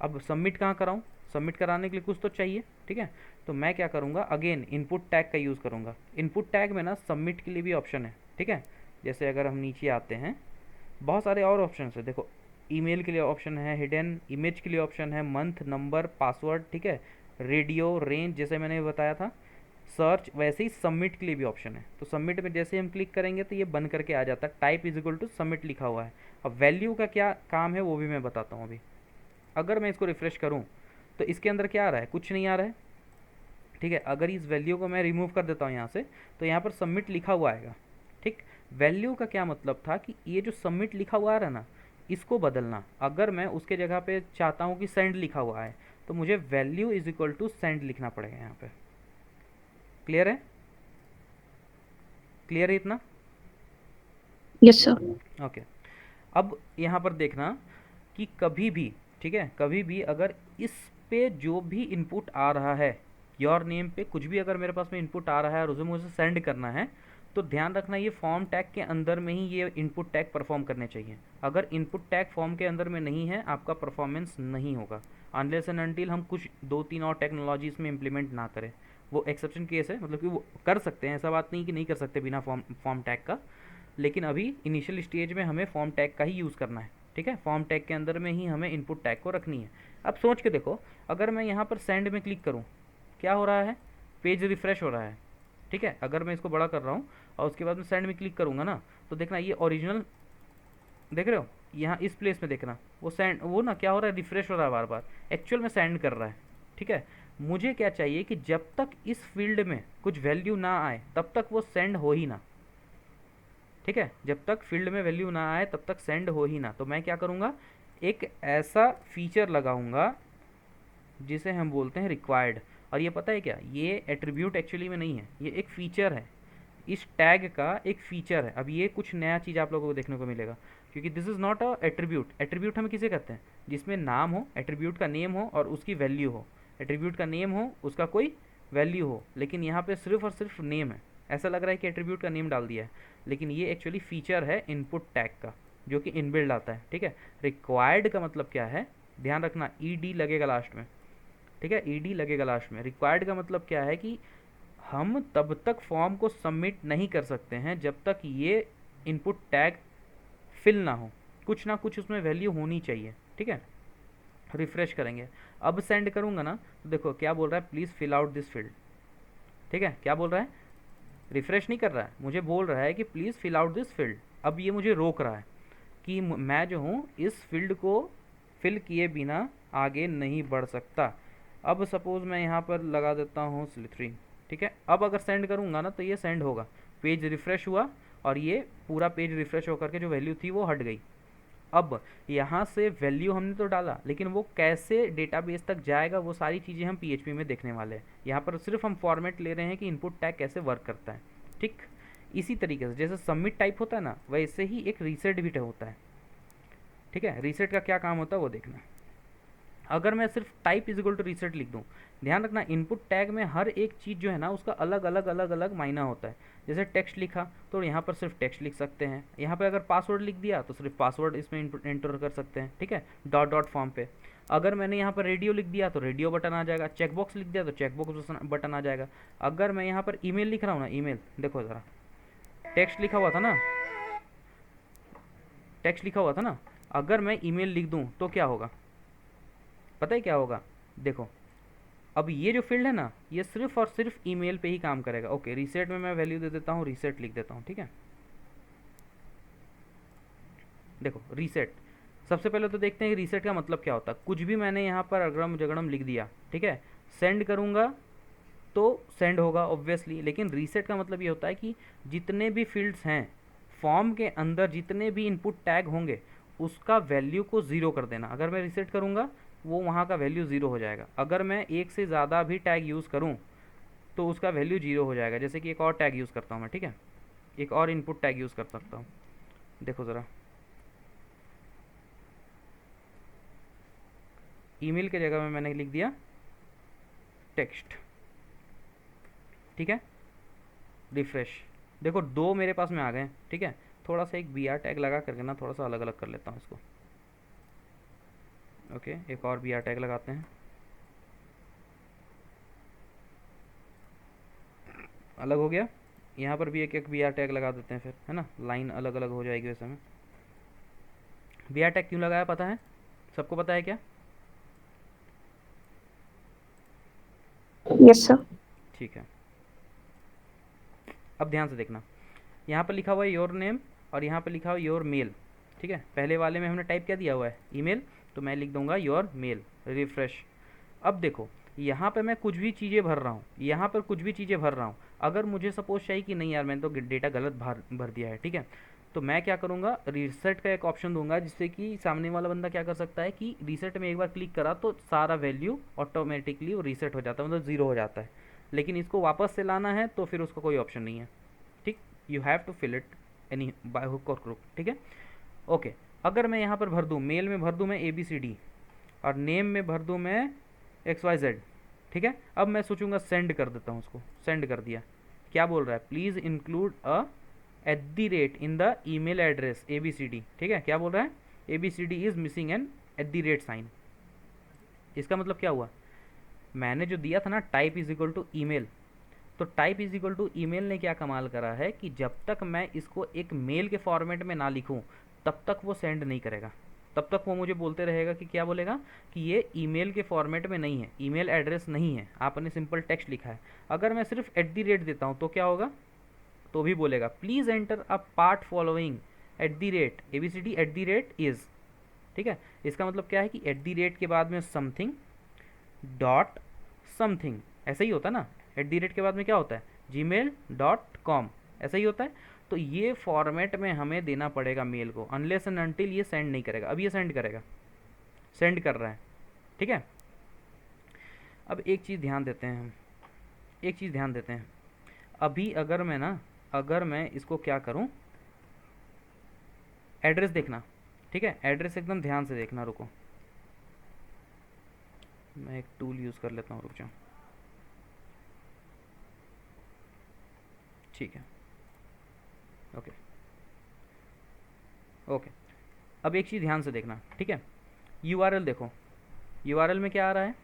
अब सबमिट कहाँ कराऊँ, सबमिट कराने के लिए कुछ तो चाहिए, ठीक है। तो मैं क्या करूँगा, अगेन इनपुट टैग का यूज़ करूँगा। इनपुट टैग में ना सबमिट के लिए भी ऑप्शन है, ठीक है। जैसे अगर हम नीचे आते हैं, बहुत सारे और ऑप्शन है, देखो ईमेल के लिए ऑप्शन है, हिडन इमेज के लिए ऑप्शन है, मंथ, नंबर, पासवर्ड, ठीक है, रेडियो, रेंज जैसे मैंने बताया था, सर्च, वैसे ही सबमिट के लिए भी ऑप्शन है। तो सबमिट में जैसे हम क्लिक करेंगे तो ये बन करके आ जाता है, type is equal to submit लिखा हुआ है। अब वैल्यू का क्या काम है वो भी मैं बताता हूँ अभी। अगर मैं इसको रिफ्रेश करूँ तो इसके अंदर क्या आ रहा है, कुछ नहीं आ रहा है, ठीक है। अगर इस वैल्यू को मैं रिमूव कर देता हूँ यहाँ से, तो यहाँ पर सबमिट लिखा हुआ आएगा, ठीक। वैल्यू का क्या मतलब था कि ये जो सबमिट लिखा हुआ आ रहा है ना, इसको बदलना। अगर मैं उसके जगह पे चाहता हूँ कि सेंड लिखा हुआ है, तो मुझे value is equal to send लिखना पड़ेगा यहाँ पे। क्लियर है, क्लियर है इतना? Yes sir. ओके। अब यहाँ पर देखना कि कभी भी, ठीक है, कभी भी अगर इस पे जो भी इनपुट आ रहा है, योर नेम पे कुछ भी अगर मेरे पास में इनपुट आ रहा है और उसे मुझे सेंड करना है, तो ध्यान रखना ये फॉर्म टैग के अंदर में ही ये इनपुट टैग परफॉर्म करने चाहिए। अगर इनपुट टैग फॉर्म के अंदर में नहीं है, आपका परफॉर्मेंस नहीं होगा, अनलेस एंड अनटिल हम कुछ दो तीन और टेक्नोलॉजीज में इम्प्लीमेंट ना करें। वो एक्सेप्शन केस है, मतलब कि वो कर सकते हैं, ऐसा बात नहीं कि नहीं कर सकते बिना फॉर्म टैग का, लेकिन अभी इनिशियल स्टेज में हमें फॉर्म टैग का ही यूज़ करना है। ठीक है, फॉर्म टैग के अंदर में ही हमें इनपुट टैग को रखनी है। अब सोच के देखो, अगर मैं यहाँ पर सेंड में क्लिक करूँ, क्या हो रहा है, पेज रिफ्रेश हो रहा है। ठीक है, अगर मैं इसको बड़ा कर रहा हूँ और उसके बाद में सेंड में क्लिक करूँगा ना, तो देखना ये ओरिजिनल देख रहे हो, यहाँ इस प्लेस में देखना वो सेंड, वो ना क्या हो रहा है, रिफ्रेश हो रहा है बार बार, एक्चुअल में सेंड कर रहा है। ठीक है, मुझे क्या चाहिए कि जब तक इस फील्ड में कुछ वैल्यू ना आए तब तक वो सेंड हो ही ना। ठीक है, जब तक फील्ड में वैल्यू ना आए तब तक सेंड हो ही ना। तो मैं क्या करूँगा, एक ऐसा फीचर लगाऊंगा जिसे हम बोलते हैं रिक्वायर्ड। और ये पता है क्या, ये एट्रीब्यूट एक्चुअली में नहीं है, ये एक फीचर है, इस टैग का एक फीचर है। अब ये कुछ नया चीज़ आप लोगों को देखने को मिलेगा, क्योंकि this is not a attribute. Attribute हमें किसे कहते हैं, जिसमें नाम हो, एट्रीब्यूट का नेम हो और उसकी वैल्यू हो, एट्रीब्यूट का नेम हो, उसका कोई वैल्यू हो। लेकिन यहाँ पे सिर्फ और सिर्फ नेम है, ऐसा लग रहा है कि एट्रीब्यूट का नेम डाल दिया है, लेकिन ये एक्चुअली फीचर है इनपुट टैग का, जो कि इनबिल्ड आता है। ठीक है, रिक्वायर्ड का मतलब क्या है, ध्यान रखना, ई डी लगेगा लास्ट में। ठीक है, ई डी लगेगा लास्ट में। रिक्वायर्ड का मतलब क्या है कि हम तब तक फॉर्म को सबमिट नहीं कर सकते हैं जब तक ये इनपुट टैग फिल ना हो, कुछ ना कुछ उसमें वैल्यू होनी चाहिए। ठीक है, रिफ्रेश करेंगे, अब सेंड करूंगा ना, तो देखो क्या बोल रहा है, please fill out this field. ठीक है, क्या बोल रहा है, रिफ्रेश नहीं कर रहा है, मुझे बोल रहा है कि please fill out this field. अब ये मुझे रोक रहा है कि मैं जो हूँ इस फील्ड को फिल किए बिना आगे नहीं बढ़ सकता। अब सपोज़ मैं यहाँ पर लगा देता हूँ स्लिथरिन। ठीक है, अब अगर सेंड करूँगा ना तो ये सेंड होगा, पेज रिफ़्रेश हुआ और ये पूरा पेज रिफ़्रेश होकर के जो वैल्यू थी वो हट गई। अब यहाँ से वैल्यू हमने तो डाला, लेकिन वो कैसे डेटाबेस तक जाएगा वो सारी चीज़ें हम पीएचपी में देखने वाले हैं। यहाँ पर सिर्फ हम फॉर्मेट ले रहे हैं कि इनपुट टैग कैसे वर्क करता है। ठीक, इसी तरीके से जैसे सबमिट टाइप होता है ना, वैसे ही एक रीसेट भी होता है। ठीक है, रीसेट का क्या काम होता है वो देखना। अगर मैं सिर्फ type is equal to reset लिख दूं, ध्यान रखना इनपुट टैग में हर एक चीज़ जो है ना उसका अलग अलग अलग अलग मायना होता है। जैसे टेक्स्ट लिखा तो यहाँ पर सिर्फ टेक्स्ट लिख सकते हैं, यहाँ पे अगर पासवर्ड लिख दिया तो सिर्फ पासवर्ड इसमें एंटर कर सकते हैं। ठीक है, डॉट डॉट फॉर्म पे अगर मैंने यहाँ पर रेडियो लिख दिया तो रेडियो बटन आ जाएगा, चेकबॉक्स लिख दिया तो चेकबॉक्स बटन आ जाएगा। अगर मैं यहाँ पर ईमेल लिख रहा हूँ ना, ईमेल देखो ज़रा, टेक्स्ट लिखा हुआ था ना, टेक्स्ट लिखा हुआ था ना, अगर मैं ईमेल लिख दूँ तो क्या होगा, पता है क्या होगा, देखो अब ये जो फील्ड है ना ये सिर्फ और सिर्फ ईमेल पे ही काम करेगा। ओके, रीसेट में मैं वैल्यू दे देता हूँ, रीसेट लिख देता हूँ। ठीक है, देखो रीसेट, सबसे पहले तो देखते हैं कि रीसेट का मतलब क्या होता है। कुछ भी मैंने यहाँ पर अगड़म जगड़म लिख दिया, ठीक है, सेंड करूँगा तो सेंड होगा ऑब्वियसली, लेकिन रीसेट का मतलब ये होता है कि जितने भी फील्ड्स हैं फॉर्म के अंदर, जितने भी इनपुट टैग होंगे उसका वैल्यू को ज़ीरो कर देना। अगर मैं रीसेट करूँगा वो वहाँ का वैल्यू ज़ीरो हो जाएगा। अगर मैं एक से ज़्यादा भी टैग यूज़ करूँ तो उसका वैल्यू जीरो हो जाएगा। जैसे कि एक और टैग यूज़ करता हूँ मैं, ठीक है, एक और इनपुट टैग यूज़ कर सकता हूँ, देखो ज़रा, ईमेल के जगह में मैंने लिख दिया टेक्स्ट। ठीक है, रिफ्रेश, देखो दो मेरे पास में आ गए। ठीक है, थोड़ा सा एक बी आर टैग लगा करके ना थोड़ा सा अलग अलग कर लेता हूँ इसको। ओके, एक और बी आर टैग लगाते हैं, अलग हो गया। यहाँ पर भी एक एक बी आर टैग लगा देते हैं फिर, है ना, लाइन अलग अलग हो जाएगी वैसे में। बी आर टैग क्यों लगाया पता है, सबको पता है क्या? Yes sir. ठीक है, अब ध्यान से देखना, यहाँ पर लिखा हुआ है योर नेम और यहाँ पर लिखा हुआ है योर मेल। ठीक है, पहले वाले में हमने टाइप क्या दिया हुआ है, ईमेल, तो मैं लिख दूंगा योर मेल, रिफ्रेश। अब देखो यहाँ पे मैं कुछ भी चीज़ें भर रहा हूँ, यहाँ पर कुछ भी चीज़ें भर रहा हूँ। अगर मुझे सपोज चाहिए कि नहीं यार मैंने तो डेटा गलत भर दिया है, ठीक है, तो मैं क्या करूँगा, रीसेट का एक ऑप्शन दूंगा, जिससे कि सामने वाला बंदा क्या कर सकता है कि रीसेट में एक बार क्लिक करा तो सारा वैल्यू ऑटोमेटिकली वो रीसेट हो जाता है, मतलब ज़ीरो हो जाता है। लेकिन इसको वापस से लाना है तो फिर उसका कोई ऑप्शन नहीं है। ठीक, you have to fill it any by hook और क्रुक। ठीक है, ओके, अगर मैं यहाँ पर भर दूँ, मेल में भर दूँ मैं ABCD और नेम में भर दूँ मैं XYZ। ठीक है, अब मैं सोचूंगा सेंड कर देता हूँ उसको, सेंड कर दिया, क्या बोल रहा है, please include a @ in the email address ABCD। ठीक है, क्या बोल रहा है, ABCD is missing an @ sign. इसका मतलब क्या हुआ, मैंने जो दिया था ना type is equal to email, तो type is equal to email ने क्या कमाल करा है कि जब तक मैं इसको एक मेल के फॉर्मेट में ना लिखूं तब तक वो सेंड नहीं करेगा, तब तक वो मुझे बोलते रहेगा कि क्या बोलेगा कि ये ईमेल के फॉर्मेट में नहीं है, ईमेल एड्रेस नहीं है, आपने सिंपल टेक्स्ट लिखा है। अगर मैं सिर्फ एट दी रेट देता हूँ तो क्या होगा, तो भी बोलेगा please enter a part following at the rate ABCD at the rate is. ठीक है, इसका मतलब क्या है कि एट दी रेट के बाद में समथिंग डॉट समथिंग, ऐसा ही होता है ना, एट दी रेट के बाद में क्या होता है gmail.com, ऐसा ही होता है। तो ये फॉर्मेट में हमें देना पड़ेगा मेल को, अनलेस एंड अनटिल ये सेंड नहीं करेगा। अब ये सेंड करेगा, सेंड कर रहा है। ठीक है, अब एक चीज़ ध्यान देते हैं हम, एक चीज़ ध्यान देते हैं। अभी अगर मैं ना, अगर मैं इसको क्या करूं, एड्रेस देखना, ठीक है, एड्रेस एकदम ध्यान से देखना, रुको मैं एक टूल यूज़ कर लेता हूँ, रुक जाओ। ठीक है, ओके ओके। अब एक चीज़ ध्यान से देखना, ठीक है, URL देखो, URL में क्या आ रहा है,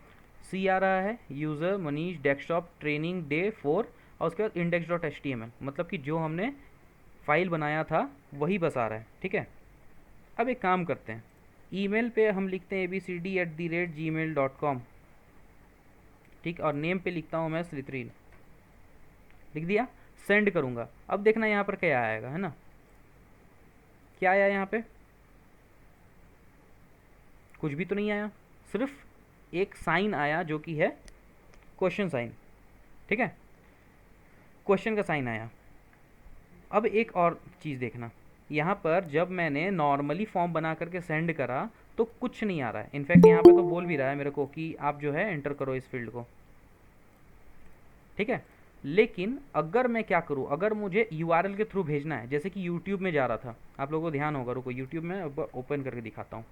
C आ रहा है, user Manish desktop training day 4, और उसके बाद index.html, मतलब कि जो हमने फाइल बनाया था वही बस आ रहा है। ठीक है, अब एक काम करते हैं, ईमेल पे हम लिखते हैं abcd@gmail.com, ठीक, और नेम पे लिखता हूँ मैं श्रीत्रीन, लिख दिया, सेंड करूँगा। अब देखना यहाँ पर क्या आएगा, है ना, क्या आया यहाँ पे, कुछ भी तो नहीं आया, सिर्फ एक साइन आया जो कि है क्वेश्चन साइन। ठीक है, क्वेश्चन का साइन आया। अब एक और चीज़ देखना, यहाँ पर जब मैंने नॉर्मली फॉर्म बना करके सेंड करा तो कुछ नहीं आ रहा है, इनफैक्ट यहाँ पे तो बोल भी रहा है मेरे को कि आप जो है एंटर करो इस फील्ड को। ठीक है, लेकिन अगर मैं क्या करूँ, अगर मुझे URL के थ्रू भेजना है, जैसे कि YouTube में जा रहा था, आप लोगों को ध्यान होगा, रुको YouTube में ओपन करके दिखाता हूँ।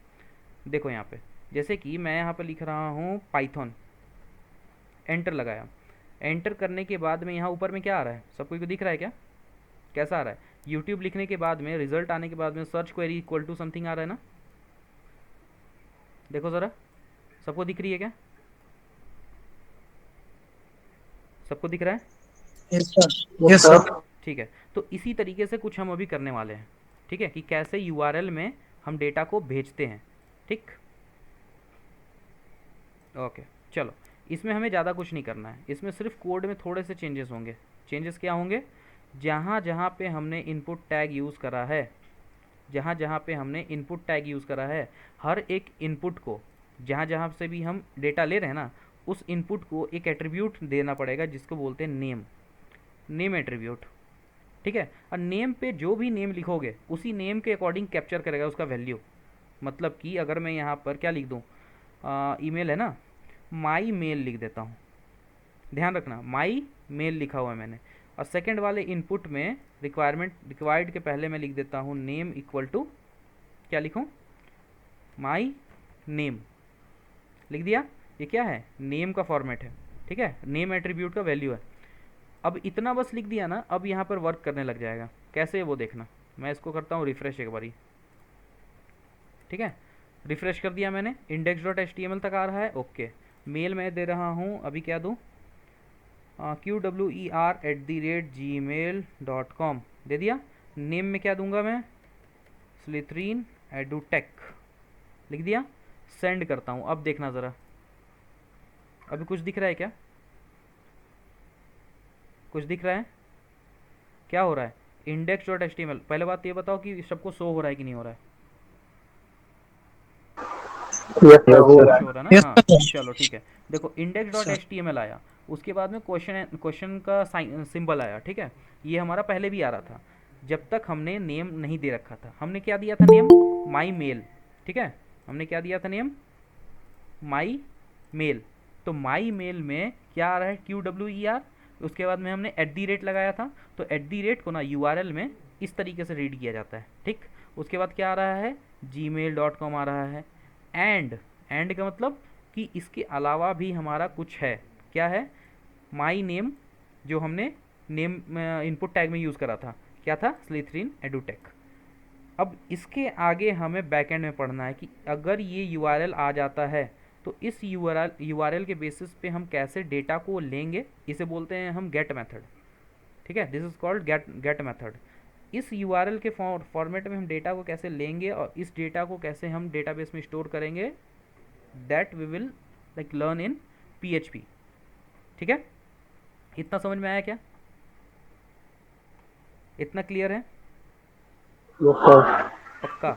देखो यहाँ पे, जैसे कि मैं यहाँ पर लिख रहा हूँ पाइथन, एंटर लगाया, एंटर करने के बाद में यहाँ ऊपर में क्या आ रहा है, सबको को दिख रहा है क्या, कैसा आ रहा है, यूट्यूब लिखने के बाद में, रिजल्ट आने के बाद में search query equal to something आ रहा है ना, देखो ज़रा, सबको दिख रही है क्या, सबको दिख रहा है, यस सर। ठीक है। तो इसी तरीके से कुछ हम अभी करने वाले हैं, ठीक है, कि कैसे URL में हम डेटा को भेजते हैं। ठीक, ओके, चलो, इसमें हमें ज़्यादा कुछ नहीं करना है, इसमें सिर्फ कोड में थोड़े से चेंजेस होंगे। चेंजेस क्या होंगे, जहाँ जहाँ पे हमने इनपुट टैग यूज़ करा है, जहाँ जहाँ पे हमने इनपुट टैग यूज़ करा है, हर एक इनपुट को, जहाँ जहाँ से भी हम डेटा ले रहे हैं ना, उस इनपुट को एक एट्रीब्यूट देना पड़ेगा जिसको बोलते हैं नेम, नेम एट्रीब्यूट। ठीक है, और नेम पे जो भी नेम लिखोगे उसी नेम के अकॉर्डिंग कैप्चर करेगा उसका वैल्यू। मतलब कि अगर मैं यहाँ पर क्या लिख दूँ, ईमेल है ना, माई मेल लिख देता हूँ, ध्यान रखना माई मेल लिखा हुआ है मैंने, और सेकंड वाले इनपुट में रिक्वायर्ड के पहले मैं लिख देता हूँ नेम इक्वल टू, क्या लिखूँ, माई नेम, लिख दिया। ये क्या है, नेम का फॉर्मेट है, ठीक है, नेम एट्रीब्यूट का वैल्यू है। अब इतना बस लिख दिया ना, अब यहाँ पर वर्क करने लग जाएगा, कैसे वो देखना, मैं इसको करता हूँ रिफ्रेश एक बारी। ठीक है, रिफ्रेश कर दिया मैंने, index.html तक आ रहा है, ओके। मेल मैं दे रहा हूँ, अभी क्या दूँ, qwer@gmail.com दे दिया। नेम में क्या दूंगा मैं, स्लिथरीन एडुटेक लिख दिया, सेंड करता हूँ। अब देखना ज़रा, अभी कुछ दिख रहा है क्या, कुछ दिख रहा है, क्या हो रहा है, index.html, पहले बात ये बताओ कि सबको शो हो रहा है कि नहीं हो रहा है, शो हो रहा है ना, हाँ चलो ठीक है। देखो index.html आया, उसके बाद में क्वेश्चन का सिंबल आया, ठीक है, ये हमारा पहले भी आ रहा था जब तक हमने नेम नहीं दे रखा था। हमने क्या दिया था, नेम माई मेल, ठीक है, हमने क्या दिया था, नेम माई मेल। तो माई मेल में क्या आ रहा है, QWER, उसके बाद में हमने @ लगाया था, तो @ को ना URL में इस तरीके से रीड किया जाता है। ठीक, उसके बाद क्या आ रहा है, gmail.com आ रहा है। एंड का मतलब कि इसके अलावा भी हमारा कुछ है, क्या है, माई नेम, जो हमने नेम इनपुट टैग में यूज़ करा था, क्या था, स्लिथरीन एडुटेक। अब इसके आगे हमें बैकएंड में पढ़ना है कि अगर ये URL आ जाता है तो इस यूआरएल के बेसिस पे हम कैसे डेटा को लेंगे, इसे बोलते हैं हम गेट मेथड। ठीक है, this is called get method. इस यूआरएल के फॉर्मेट में हम डेटा को कैसे लेंगे और इस डेटा को कैसे हम डेटाबेस में स्टोर करेंगे, that we will like learn in PHP. ठीक है, इतना समझ में आया क्या? इतना क्लियर है? Yes sir. पक्का?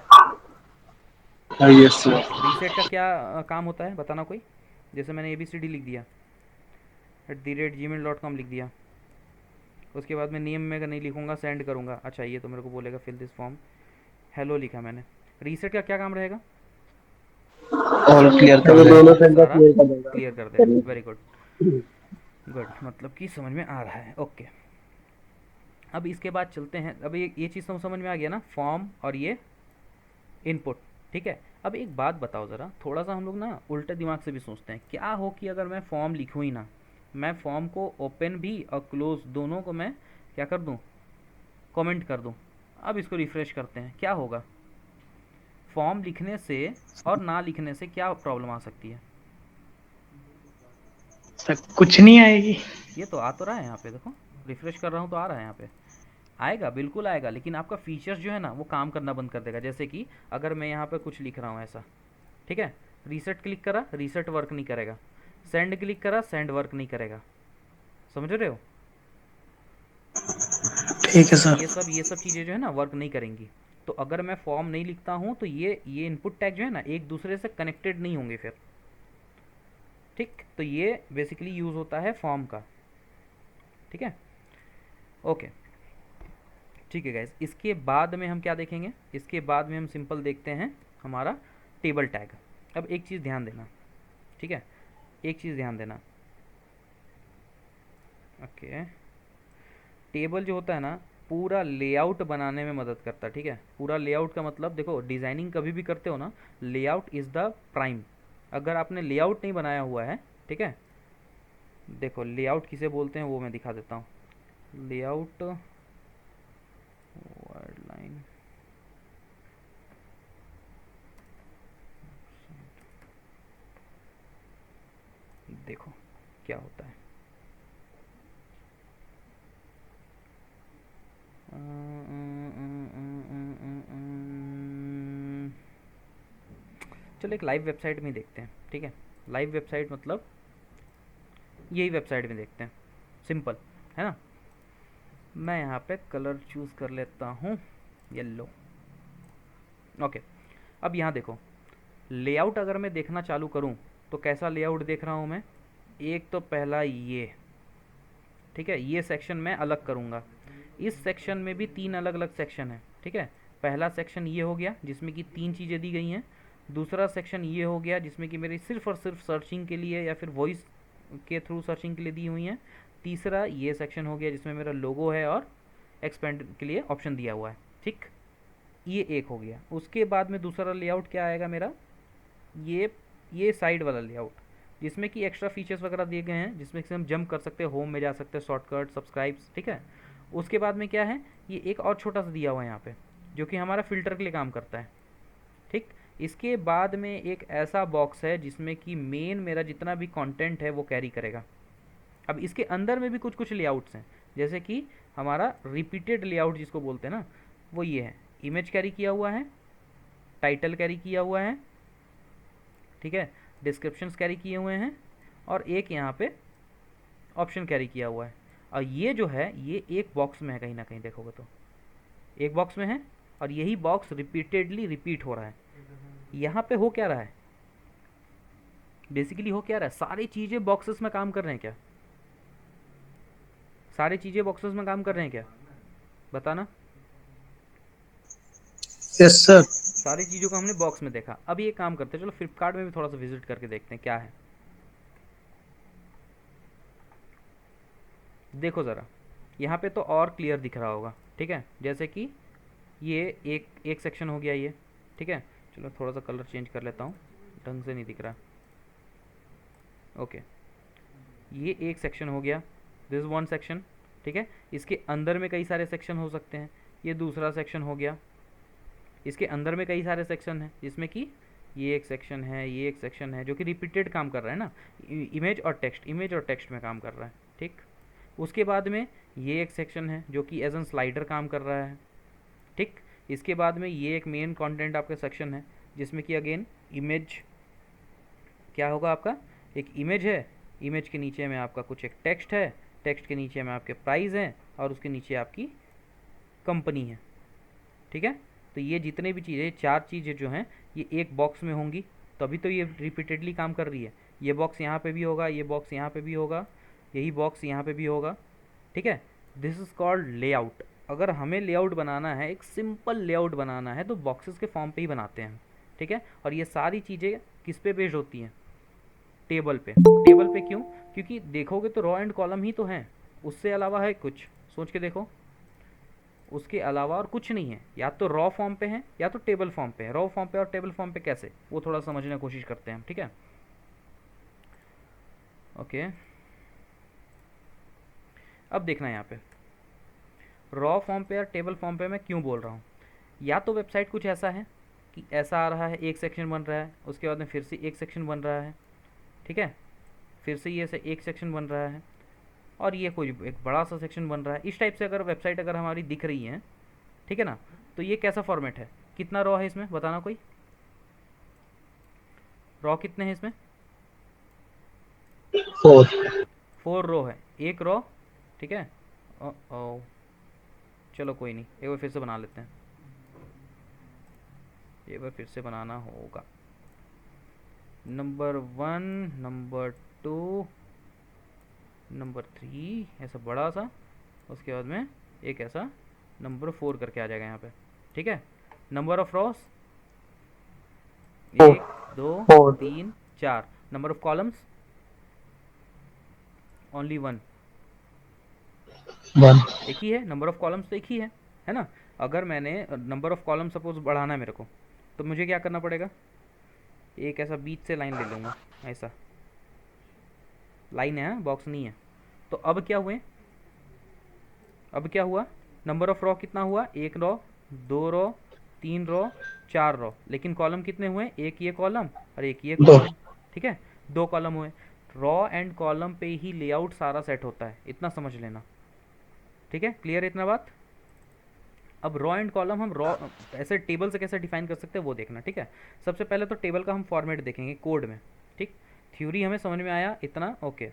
Yes sir. रीसेट का क्या काम होता है बताना कोई? जैसे मैंने ABCD लिख दिया, @gmail.com लिख दिया, उसके बाद मैं नेम में नहीं लिखूंगा, सेंड करूंगा। अच्छा, ये तो मेरे को बोलेगा फिल दिस फॉर्म, हेलो लिखा मैंने। रीसेट का क्या काम रहेगा? और क्लियर कर वो दे। दोनों सेंटर सारा क्लियर कर देगा। क्लियर कर देगा। वेरी गुड, गुड, मतलब कि समझ में आ रहा है। ओके, अब इसके बाद चलते हैं। अब ये चीज़ तो समझ में आ गया ना, फॉर्म और ये इनपुट। ठीक है, अब एक बात बताओ ज़रा, थोड़ा सा हम लोग ना उल्टे दिमाग से भी सोचते हैं। क्या हो कि अगर मैं फॉर्म लिखूँ ही ना, मैं फॉर्म को ओपन भी और क्लोज दोनों को मैं क्या कर दूँ, कमेंट कर दूँ। अब इसको रिफ्रेश करते हैं, क्या होगा? फॉर्म लिखने से और ना लिखने से क्या प्रॉब्लम आ सकती है? सर कुछ नहीं आएगी। ये तो आ तो रहा है यहाँ पे, देखो रिफ्रेश कर रहा हूँ तो आ रहा है यहाँ पे। आएगा, बिल्कुल आएगा, लेकिन आपका फीचर्स जो है ना वो काम करना बंद कर देगा। जैसे कि अगर मैं यहाँ पे कुछ लिख रहा हूँ ऐसा, ठीक है, रीसेट क्लिक करा, रीसेट वर्क नहीं करेगा। सेंड क्लिक करा, सेंड वर्क नहीं करेगा। समझ रहे हो? ठीक है सर। ये सब चीज़ें जो है ना वर्क नहीं करेंगी। तो अगर मैं फॉर्म नहीं लिखता हूँ तो ये इनपुट टैग जो है ना एक दूसरे से कनेक्टेड नहीं होंगे फिर। ठीक, तो ये बेसिकली यूज़ होता है फॉर्म का। ठीक है, ओके, ठीक है गाइज। इसके बाद में हम क्या देखेंगे? इसके बाद में हम सिंपल देखते हैं हमारा टेबल टैग। अब एक चीज़ ध्यान देना, ठीक है, एक चीज़ ध्यान देना। ओके, टेबल जो होता है ना पूरा लेआउट बनाने में मदद करता है। ठीक है, पूरा लेआउट का मतलब देखो, डिज़ाइनिंग कभी भी करते हो ना, लेआउट इज़ द प्राइम। अगर आपने लेआउट नहीं बनाया हुआ है, ठीक है, देखो लेआउट किसे बोलते हैं वो मैं दिखा देता हूँ। लेआउट, वर्ड लाइन, देखो क्या होता है। चलो एक लाइव वेबसाइट में देखते हैं। ठीक है, लाइव वेबसाइट मतलब यही वेबसाइट में देखते हैं, सिंपल है ना। मैं यहाँ पे कलर चूज़ कर लेता हूँ, येलो। ओके, अब यहाँ देखो, लेआउट अगर मैं देखना चालू करूँ तो कैसा लेआउट देख रहा हूँ मैं? एक तो पहला ये, ठीक है, ये सेक्शन मैं अलग करूँगा। इस सेक्शन में भी 3 अलग अलग सेक्शन है। ठीक है, पहला सेक्शन ये हो गया जिसमें कि 3 चीज़ें दी गई हैं। दूसरा सेक्शन ये हो गया जिसमें कि मेरी सिर्फ और सिर्फ सर्चिंग के लिए या फिर वॉइस के थ्रू सर्चिंग के लिए दी हुई हैं। तीसरा ये सेक्शन हो गया जिसमें मेरा लोगो है और एक्सपेंड के लिए ऑप्शन दिया हुआ है। ठीक, ये एक हो गया। उसके बाद में दूसरा लेआउट क्या आएगा मेरा? ये साइड वाला लेआउट जिसमें कि एक्स्ट्रा फीचर्स वगैरह दिए गए हैं, जिसमें से हम जंप कर सकते हैं, होम में जा सकते हैं, शॉर्टकट, सब्सक्राइब्स। ठीक है, उसके बाद में क्या है, ये एक और छोटा सा दिया हुआ है यहाँ पे जो कि हमारा फ़िल्टर के लिए काम करता है। ठीक, इसके बाद में एक ऐसा बॉक्स है जिसमें कि मेन मेरा जितना भी कंटेंट है वो कैरी करेगा। अब इसके अंदर में भी कुछ कुछ लेआउट्स हैं, जैसे कि हमारा रिपीटेड लेआउट जिसको बोलते हैं ना, वो ये है। इमेज कैरी किया हुआ है, टाइटल कैरी किया हुआ है, ठीक है, डिस्क्रिप्शंस कैरी किए हुए हैं, और एक यहाँ पे ऑप्शन कैरी किया हुआ है। और ये जो है ये एक बॉक्स में है, कहीं ना कहीं देखोगे तो एक बॉक्स में है, और यही बॉक्स रिपीटेडली रिपीट हो रहा है। यहाँ पे हो क्या रहा है, बेसिकली हो क्या रहा है, सारी चीज़ें बॉक्सेस में काम कर रहे हैं क्या? सारी चीज़ें बॉक्सेस में काम कर रहे हैं क्या? बताना। Yes sir. सारी चीज़ों को हमने बॉक्स में देखा। अब ये काम करते हैं, चलो फ्लिपकार्ट में भी थोड़ा सा विजिट करके देखते हैं क्या है। देखो ज़रा, यहाँ पे तो और क्लियर दिख रहा होगा। ठीक है, जैसे कि ये एक एक सेक्शन हो गया ये। ठीक है, चलो थोड़ा सा कलर चेंज कर लेता हूँ, ढंग से नहीं दिख रहा। ओके, ये एक सेक्शन हो गया, दिस वन सेक्शन। ठीक है, इसके अंदर में कई सारे सेक्शन हो सकते हैं। ये दूसरा सेक्शन हो गया, इसके अंदर में कई सारे सेक्शन हैं जिसमें कि ये एक सेक्शन है, ये एक सेक्शन है जो कि रिपीटेड काम कर रहा है ना, इमेज और टेक्स्ट, इमेज और टेक्स्ट में काम कर रहा है, ठीक। उसके बाद में ये एक सेक्शन है जो कि एज एन स्लाइडर काम कर रहा है, ठीक। इसके बाद में ये एक मेन कंटेंट आपका सेक्शन है जिसमें कि अगेन इमेज क्या होगा आपका, एक इमेज है, इमेज के नीचे में आपका कुछ एक टेक्स्ट है, टेक्स्ट के नीचे में आपके प्राइस हैं और उसके नीचे आपकी कंपनी है, ठीक है। तो ये जितने भी चीज़ें, चार चीज़ें जो हैं ये एक बॉक्स में होंगी, तभी तो ये रिपीटेडली काम कर रही है। ये बॉक्स यहाँ पे भी होगा, ये बॉक्स यहाँ पे भी होगा, यही बॉक्स यहाँ पे भी होगा, ठीक है। This is called layout. अगर हमें लेआउट बनाना है, एक सिंपल लेआउट बनाना है, तो बॉक्सेस के फॉर्म पे ही बनाते हैं, ठीक है। और ये सारी चीज़ें किस पे बेस्ड होती हैं, टेबल पे। टेबल पे क्यों, क्योंकि देखोगे तो रॉ एंड कॉलम ही तो हैं, उससे अलावा है कुछ, सोच के देखो, उसके अलावा और कुछ नहीं है। या तो रॉ फॉर्म पे है या तो टेबल फॉर्म पे है। रॉ फॉर्म पे और टेबल फॉर्म पे कैसे, वो थोड़ा समझने की कोशिश करते हैं हम, ठीक है। ओके, अब देखना यहाँ पे रॉ फॉर्म पे और टेबल फॉर्म पे मैं क्यों बोल रहा हूँ। या तो वेबसाइट कुछ ऐसा है कि ऐसा आ रहा है, एक सेक्शन बन रहा है, उसके बाद में फिर से एक सेक्शन बन रहा है, ठीक है, फिर से ये से एक सेक्शन बन रहा है, और ये कोई एक बड़ा सा सेक्शन बन रहा है। इस टाइप से अगर वेबसाइट अगर हमारी दिख रही है, ठीक है ना, तो ये कैसा फॉर्मेट है, कितना रॉ है इसमें, बताना कोई, रॉ कितने हैं इसमें, 4। 4 रो है, एक रॉ, ठीक है। ओ, चलो कोई नहीं, एक बार फिर से बना लेते हैं, एक बार फिर से बनाना होगा। नंबर 1, नंबर 2, नंबर 3 ऐसा बड़ा सा, उसके बाद में एक ऐसा नंबर 4 करके आ जाएगा यहाँ पे, ठीक है। Number of Ross 1 2 4 3 4। Number of columns only 1, 1। एक ही है। नंबर ऑफ कॉलम्स तो एक ही है ना। अगर मैंने नंबर ऑफ कॉलम सपोज बढ़ाना है मेरे को, तो मुझे क्या करना पड़ेगा, एक ऐसा बीच से लाइन ले लूँगा, ऐसा लाइन है, बॉक्स नहीं है। तो अब क्या हुए, अब क्या हुआ, नंबर ऑफ रॉ कितना हुआ, एक रॉ, दो रॉ, तीन रॉ, चार रॉ, लेकिन कॉलम कितने हुए, एक ये कॉलम और एक ये 2। कॉलम, ठीक है, दो कॉलम हुए। रॉ एंड कॉलम पे ही लेआउट सारा सेट होता है, इतना समझ लेना, ठीक है, क्लियर है इतना बात। अब रॉ एंड कॉलम हम रॉ ऐसे टेबल से कैसे डिफाइन कर सकते हैं वो देखना, ठीक है। सबसे पहले तो टेबल का हम फॉर्मेट देखेंगे कोड में, ठीक। थ्योरी हमें समझ में आया इतना, ओके।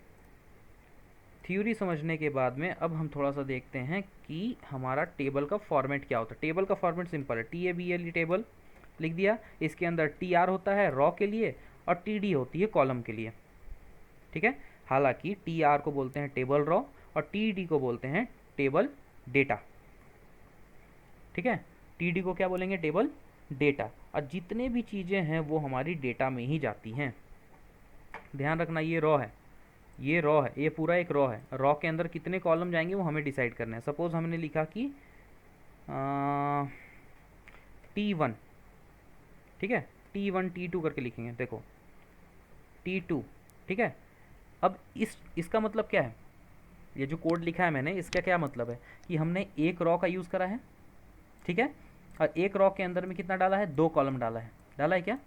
थ्योरी समझने के बाद में अब हम थोड़ा सा देखते हैं कि हमारा टेबल का फॉर्मेट क्या होता है। टेबल का फॉर्मेट सिंपल है, TABL टेबल लिख दिया, इसके अंदर TR होता है रॉ के लिए और TD होती है कॉलम के लिए, ठीक है। हालांकि TR को बोलते हैं टेबल रॉ और TD को बोलते हैं टेबल डेटा, ठीक है। TD को क्या बोलेंगे, टेबल डेटा। और जितने भी चीज़ें हैं वो हमारी डेटा में ही जाती हैं। ध्यान रखना ये रॉ है, ये रॉ है, ये पूरा एक रॉ है। रॉ के अंदर कितने कॉलम जाएंगे वो हमें डिसाइड करना है। सपोज हमने लिखा कि T1, ठीक है, T1 T2 करके लिखेंगे, देखो T2, ठीक है। अब इसका मतलब क्या है, ये जो कोड लिखा है मैंने इसका क्या मतलब है कि हमने एक रॉ का यूज़ करा है, ठीक है, और एक रॉ के अंदर में कितना डाला है, दो कॉलम डाला है क्या,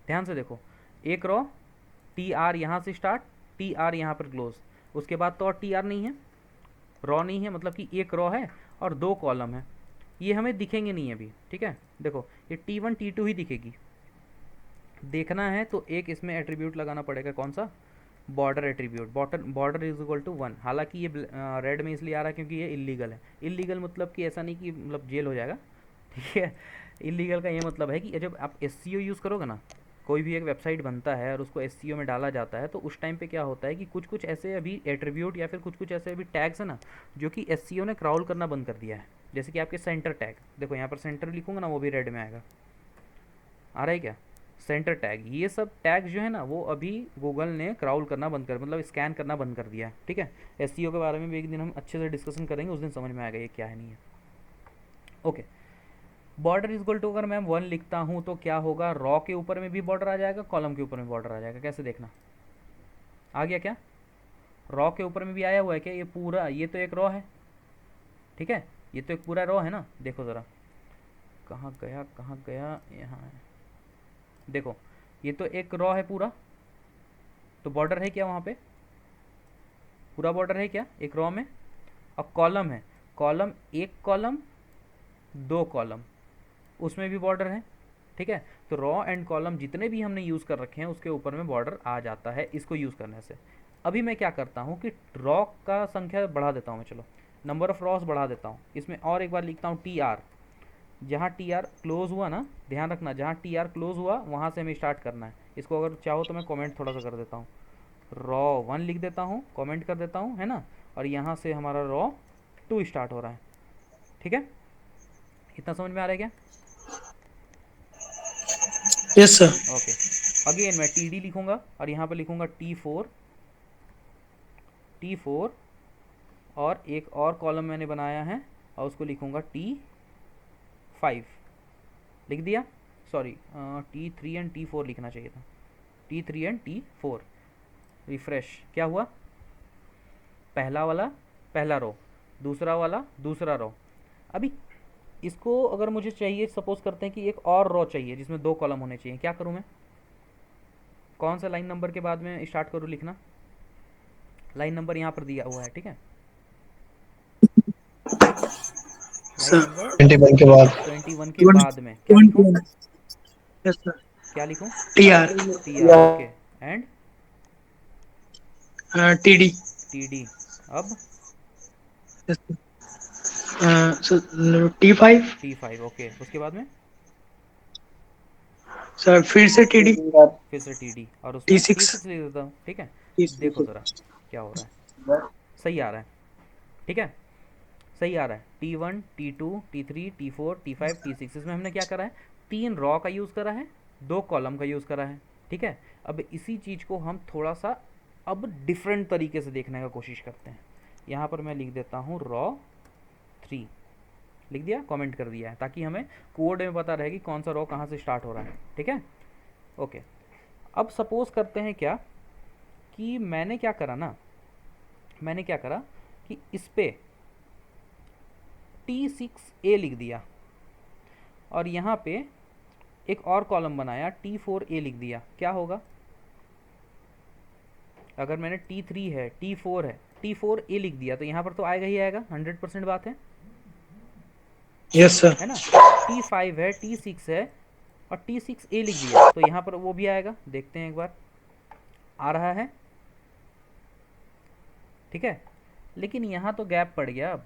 ध्यान से देखो, एक रॉ, TR यहाँ से स्टार्ट, TR यहाँ पर क्लोज, उसके बाद तो और TR नहीं है, रॉ नहीं है, मतलब कि एक रॉ है और दो कॉलम है। ये हमें दिखेंगे नहीं अभी, ठीक है। देखो ये T1 T2 ही दिखेगी। देखना है तो एक इसमें एट्रीब्यूट लगाना पड़ेगा, कौन सा, border attribute. Border is equal to 1। हालांकि ये रेड में इसलिए आ रहा है क्योंकि ये इलीगल है। इलीगल मतलब कि ऐसा नहीं कि मतलब जेल हो जाएगा, ठीक है। इलीगल का ये मतलब है कि जब आप SEO यूज़ करोगे ना, कोई भी एक वेबसाइट बनता है और उसको SEO में डाला जाता है, तो उस टाइम पे क्या होता है कि कुछ कुछ ऐसे अभी एट्रीब्यूट या फिर कुछ कुछ ऐसे अभी टैग्स है ना जो कि SEO ने क्राउल करना बंद कर दिया है। जैसे कि आपके सेंटर टैग, देखो यहाँ पर सेंटर लिखूंगा ना वो भी रेड में आएगा, आ रहा है क्या, सेंटर टैग, ये सब टैग जो है ना वो अभी गूगल ने क्राउल करना बंद कर, मतलब स्कैन करना बंद कर दिया है, ठीक है। SEO के बारे में भी एक दिन हम अच्छे से डिस्कशन करेंगे, उस दिन समझ में आएगा ये क्या है नहीं है, okay. Border is equal to अगर मैं 1 लिखता हूँ तो क्या होगा, रॉ के ऊपर में भी बॉर्डर आ जाएगा, कॉलम के ऊपर में बॉर्डर आ जाएगा। कैसे देखना, आ गया क्या, रॉ के ऊपर में भी आया हुआ है क्या, ये पूरा, ये तो एक रॉ है, ठीक है, ये तो एक पूरा रॉ है ना, देखो ज़रा कहाँ गया कहाँ गया, यहाँ है। देखो ये तो एक रॉ है पूरा, तो बॉर्डर है क्या वहाँ पे, पूरा बॉर्डर है क्या एक रॉ में। अब कॉलम है, कॉलम एक कॉलम दो कॉलम, उसमें भी बॉर्डर है, ठीक है। तो रॉ एंड कॉलम जितने भी हमने यूज़ कर रखे हैं उसके ऊपर में बॉर्डर आ जाता है इसको यूज़ करने से। अभी मैं क्या करता हूँ कि रॉ का संख्या बढ़ा देता हूँ मैं, चलो नंबर ऑफ रॉस बढ़ा देता हूँ। इसमें और एक बार लिखता हूँ टी आर, जहाँ टी आर क्लोज हुआ ना, ध्यान रखना जहाँ टी आर क्लोज हुआ वहाँ से हमें स्टार्ट करना है। इसको अगर चाहो तो मैं कमेंट थोड़ा सा कर देता हूँ, रॉ वन लिख देता हूँ, कमेंट कर देता हूँ, है ना। और यहाँ से हमारा रॉ टू स्टार्ट हो रहा है, ठीक है। इतना समझ में आ रहा है क्या? Yes sir. ओके। अगेन मैं टी डी लिखूंगा और यहाँ पे लिखूंगा टी फोर, और एक और कॉलम मैंने बनाया है और उसको लिखूंगा टी5, लिख दिया। सॉरी, टी3 एंड टी4 लिखना चाहिए था, टी3 एंड टी4। रिफ्रेश, क्या हुआ, पहला वाला पहला रो, दूसरा वाला दूसरा रो। अभी इसको अगर मुझे चाहिए, सपोज करते हैं कि एक और रो चाहिए जिसमें दो कॉलम होने चाहिए, क्या करूँ मैं, कौन सा लाइन नंबर के बाद में स्टार्ट करूँ लिखना। लाइन नंबर यहाँ पर दिया हुआ है, ठीक है। लाइन सर नंबर 21 के बाद 21 के बाद में क्या लिखूँ, 21। Yes sir. क्या लिखूँ, T R. T R, okay. And T D. T D. अब यस सर। T5। टी5, ओके। उसके बाद में सर फिर से टी डी। फिर से टी डी, और टी उसमें टी सिक्स सिक्स लिख देता हूँ, ठीक है। टी देखो ज़रा क्या हो रहा है, सही आ रहा है, ठीक है, सही आ रहा है। टी1 टी2 टी3 टी4 टी5 टी6, इसमें हमने क्या करा है, तीन रॉ का यूज़ करा है, दो कॉलम का यूज़ करा है, ठीक है। अब इसी चीज़ को हम थोड़ा सा अब डिफरेंट तरीके से देखने का कोशिश करते हैं। यहाँ पर मैं लिख देता हूँ रॉ 3, लिख दिया, कमेंट कर दिया है, ताकि हमें कोड में पता रहे कि कौन सा रॉ कहाँ से स्टार्ट हो रहा है, ठीक है। ओके। अब सपोज करते हैं क्या कि मैंने क्या करा ना, मैंने क्या करा कि इस पे T6A लिख दिया, और यहाँ पे एक और कॉलम बनाया T4A लिख दिया। क्या होगा, अगर मैंने T3 है T4 है T4A लिख दिया तो यहाँ पर तो आएगा ही आएगा, 100% बात यस सर। है ना। T5 है T6 है और T6A लिख दिया तो यहाँ पर वो भी आएगा, देखते हैं एक बार, आ रहा है, ठीक है। लेकिन यहाँ तो गैप पड़ गया, अब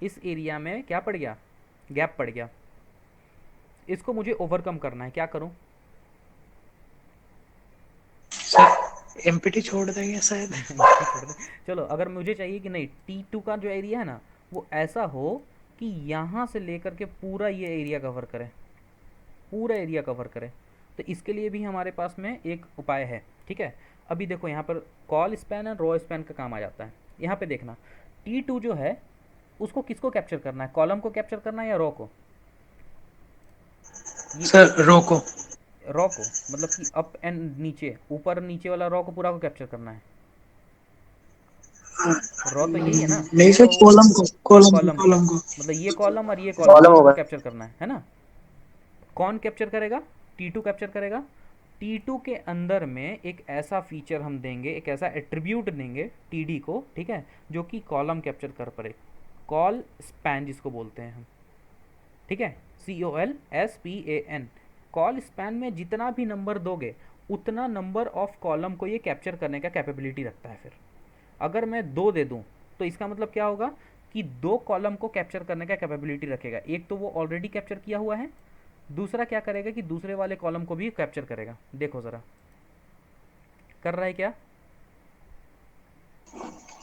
इस एरिया में क्या पड़ गया, गैप पड़ गया। इसको मुझे ओवरकम करना है, क्या करूँ। सर एमपीटी छोड़ देंगे शायद। एम्प्टी छोड़ दे, चलो। अगर मुझे चाहिए कि नहीं, T2 का जो एरिया है ना वो ऐसा हो कि यहाँ से लेकर के पूरा ये एरिया कवर करे, पूरा एरिया कवर करे, तो इसके लिए भी हमारे पास में एक उपाय है, ठीक है। अभी देखो यहाँ पर कॉल स्पैन और रो स्पैन का काम आ जाता है। यहाँ पे देखना, T2 जो है उसको किसको कैप्चर करना है, कॉलम को कैप्चर करना है या रो को, ये सर रोको। रॉ को, मतलब कि अप एंड नीचे, ऊपर नीचे वाला रॉ को पूरा को कैप्चर करना है। रॉ तो यही है ना, नहीं ये सर, रॉ, कॉलम को कॉलम को कॉलम को, कॉलम को। मतलब ये कॉलम और ये कॉलम दोनों को कैप्चर करना है ना। कौन कैप्चर करेगा, T2 कैप्चर करेगा। T2 के अंदर में एक ऐसा फीचर हम देंगे, एक ऐसा एट्रीब्यूट देंगे TD को, ठीक है, जो कि कॉलम कैप्चर कर पाए, कॉल स्पैन जिसको बोलते हैं हम, ठीक है, COLSPAN। कॉल स्पैन में जितना भी नंबर दोगे उतना नंबर ऑफ कॉलम को ये कैप्चर करने का कैपेबिलिटी रखता है। फिर अगर मैं दो दे दूं तो इसका मतलब क्या होगा कि दो कॉलम को कैप्चर करने का कैपेबिलिटी रखेगा। एक तो वो ऑलरेडी कैप्चर किया हुआ है, दूसरा क्या करेगा कि दूसरे वाले कॉलम को भी कैप्चर करेगा। देखो ज़रा कर रहा है क्या,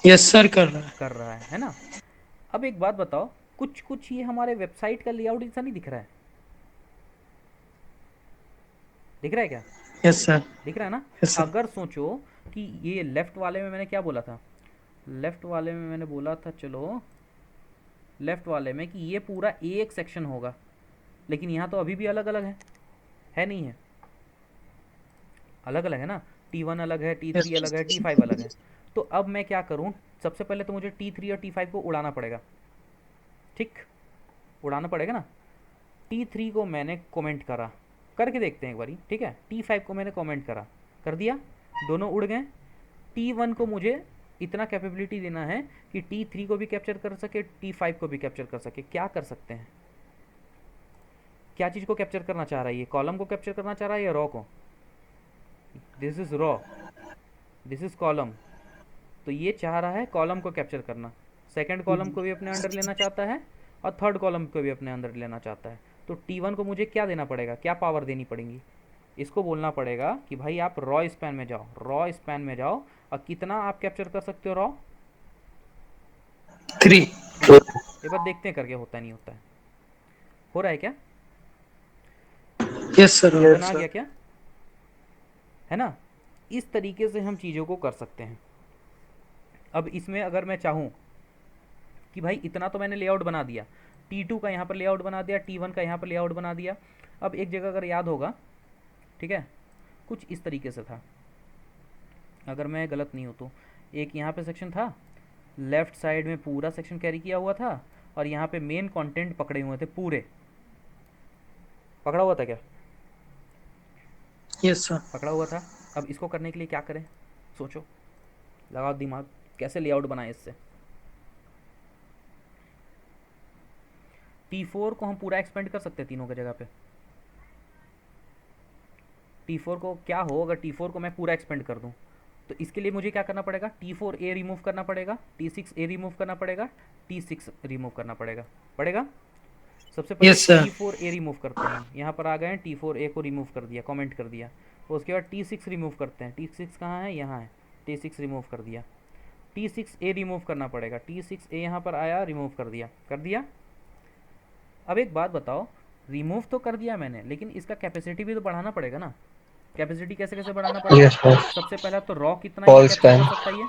यस सर कर रहा है। कर रहा है ना। अब एक बात बताओ, कुछ कुछ ये हमारे वेबसाइट का लेआउट ऐसा नहीं दिख रहा है, दिख रहा है क्या, यस सर। दिख रहा है ना। Yes sir. अगर सोचो कि ये लेफ्ट वाले में मैंने क्या बोला था, लेफ्ट वाले में मैंने बोला था, चलो लेफ्ट वाले में कि ये पूरा एक सेक्शन होगा, लेकिन यहाँ तो अभी भी अलग अलग है नहीं है, अलग अलग है ना। T1 अलग है, यस। T3 अलग है, T5 अलग है। तो अब मैं क्या करूँ, सबसे पहले तो मुझे T3 और T5 को उड़ाना पड़ेगा, ठीक, उड़ाना पड़ेगा ना। T3 को मैंने कमेंट करा, करके देखते हैं एक बारी, ठीक है। T5 को मैंने कमेंट करा, कर दिया, दोनों उड़ गए। T1 को मुझे इतना कैपेबिलिटी देना है कि T3 को भी कैप्चर कर सके, T5 को भी कैप्चर कर सके। क्या कर सकते हैं? क्या चीज़ को कैप्चर करना चाह रहा है ये? कॉलम को कैप्चर करना चाह रहा है या रॉ को? This is raw, this is column. तो ये चाह रहा है कॉलम को कैप्चर करना, सेकंड कॉलम को भी अपने अंडर लेना चाहता है और थर्ड कॉलम को भी अपने अंदर लेना चाहता है। तो T1 को मुझे क्या देना पड़ेगा, क्या पावर देनी पड़ेगी? इसको बोलना पड़ेगा कि भाई आप रॉ स्पैन में जाओ, रॉ स्पैन में जाओ, और कितना आप कैप्चर कर सकते हो रॉ? 3। 3। एक बार देखते हैं करके होता है नहीं होता है। हो रहा है क्या? Yes sir. समझ में आ गया क्या? है ना? इस तरीके से हम चीज़ों को कर सकते हैं। अब इसमें अगर मैं चाहूँ कि भाई इतना तो मैंने लेआउट बना दिया, T2 का यहाँ पर लेआउट बना दिया, T1 का यहाँ पर लेआउट बना दिया। अब एक जगह अगर याद होगा, ठीक है, कुछ इस तरीके से था, अगर मैं गलत नहीं हूँ तो। एक यहाँ पे सेक्शन था, लेफ्ट साइड में पूरा सेक्शन कैरी किया हुआ था, और यहाँ पे मेन कंटेंट पकड़े हुए थे पूरे। पकड़ा हुआ था क्या? Yes sir. पकड़ा हुआ था। अब इसको करने के लिए क्या करें? सोचो, लगाओ दिमाग, कैसे लेआउट बनाए इससे। T4 को हम पूरा एक्सपेंड कर सकते हैं तीनों की जगह पे। T4 को क्या हो अगर T4 को मैं पूरा एक्सपेंड कर दूं? तो इसके लिए मुझे क्या करना पड़ेगा? T4A रिमूव करना पड़ेगा, T6A रिमूव करना पड़ेगा, T6 रिमूव करना पड़ेगा, पड़ेगा। सबसे पहले यस सर। T4A रिमूव करते हैं हम, यहाँ पर आ गए हैं, T4A को रिमूव कर दिया, कमेंट कर दिया। उसके बाद T6 रिमूव करते हैं, T6 कहाँ है? यहाँ है, T6 रिमूव कर दिया। T6A रिमूव करना पड़ेगा, T6A यहाँ पर आया, रिमूव कर दिया, कर दिया। अब एक बात बताओ, रिमूव तो कर दिया मैंने, लेकिन इसका कैपेसिटी भी तो बढ़ाना पड़ेगा ना। कैपेसिटी कैसे कैसे बढ़ाना पड़ेगा? Yes sir. सबसे पहला तो रॉ कितना ये कॉल कैप्चर कर स्पैन। सकता है ये?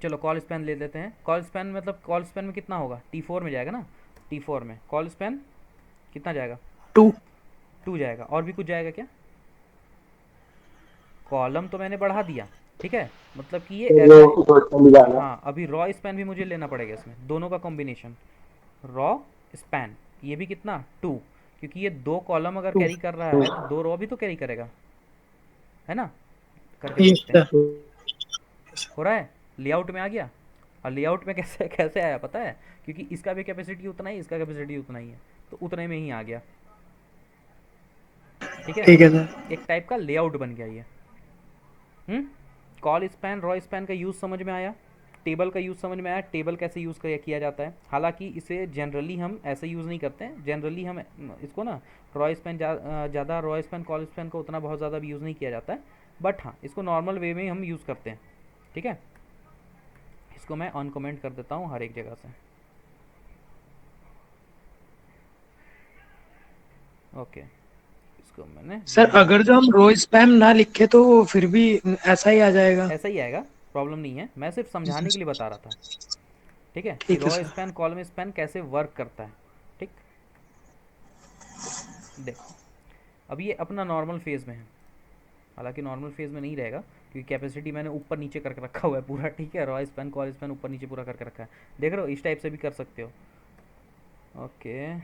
चलो कॉल स्पैन ले लेते हैं। कॉल स्पैन मतलब कॉल स्पैन में कितना होगा? T4 में जाएगा ना। T4 में कॉल स्पैन कितना जाएगा? 2। 2 जाएगा। और भी कुछ जाएगा क्या? कॉलम तो मैंने बढ़ा दिया, ठीक है, मतलब कि ये ऐसा है। हाँ, अभी रॉ स्पैन भी मुझे लेना पड़ेगा इसमें, दोनों का कॉम्बिनेशन, रॉ स्पैन। ये भी कितना? 2, क्योंकि ये 2 कॉलम अगर 2। कैरी कर रहा है तो 2 रॉ भी तो कैरी करेगा, है ना। करके यस देखते हैं, सर। हो रहा है। लेआउट में आ गया। और लेआउट में कैसे कैसे आया पता है? क्योंकि इसका भी कैपेसिटी उतना ही, इसका कैपेसिटी उतना ही है, तो उतने में ही आ गया, ठीक है। ठीक है सर। एक टाइप का लेआउट बन गया ये। हम्म। कॉल स्पैन रॉ स्पैन का यूज़ समझ में आया, टेबल का यूज़ समझ में आया, टेबल कैसे यूज़ किया जाता है। हालांकि इसे जनरली हम ऐसे यूज़ नहीं करते हैं, जनरली हम इसको ना रॉ स्पैन ज़्यादा, रॉ स्पैन कॉल स्पैन को उतना बहुत ज़्यादा भी यूज़ नहीं किया जाता है, बट हाँ इसको नॉर्मल वे में ही हम यूज़ करते हैं, ठीक है। इसको मैं ऑन कमेंट कर देता हूँ हर एक जगह से, ओके। इसको मैंने सर रिमूव, अगर जो हम रो स्पैम ना लिखे तो फिर भी ऐसा ही आ जाएगा। ऐसा ही आएगा, प्रॉब्लम नहीं है, मैं सिर्फ समझाने के लिए बता रहा था, ठीक है, कि ठीक है raw sir. Span column span कैसे वर्क करता है, ठीक। देखो, अब ये अपना नॉर्मल फेज़ में है, हालांकि नॉर्मल फेज़ में नहीं रहेगा क्योंकि कैपेसिटी मैंने ऊपर नीचे करके रखा हुआ है पूरा, ठीक है। रॉ स्पैन कॉल स्पैन ऊपर नीचे पूरा करके रखा है, देख रहे हो, इस टाइप से भी कर सकते हो, ओके।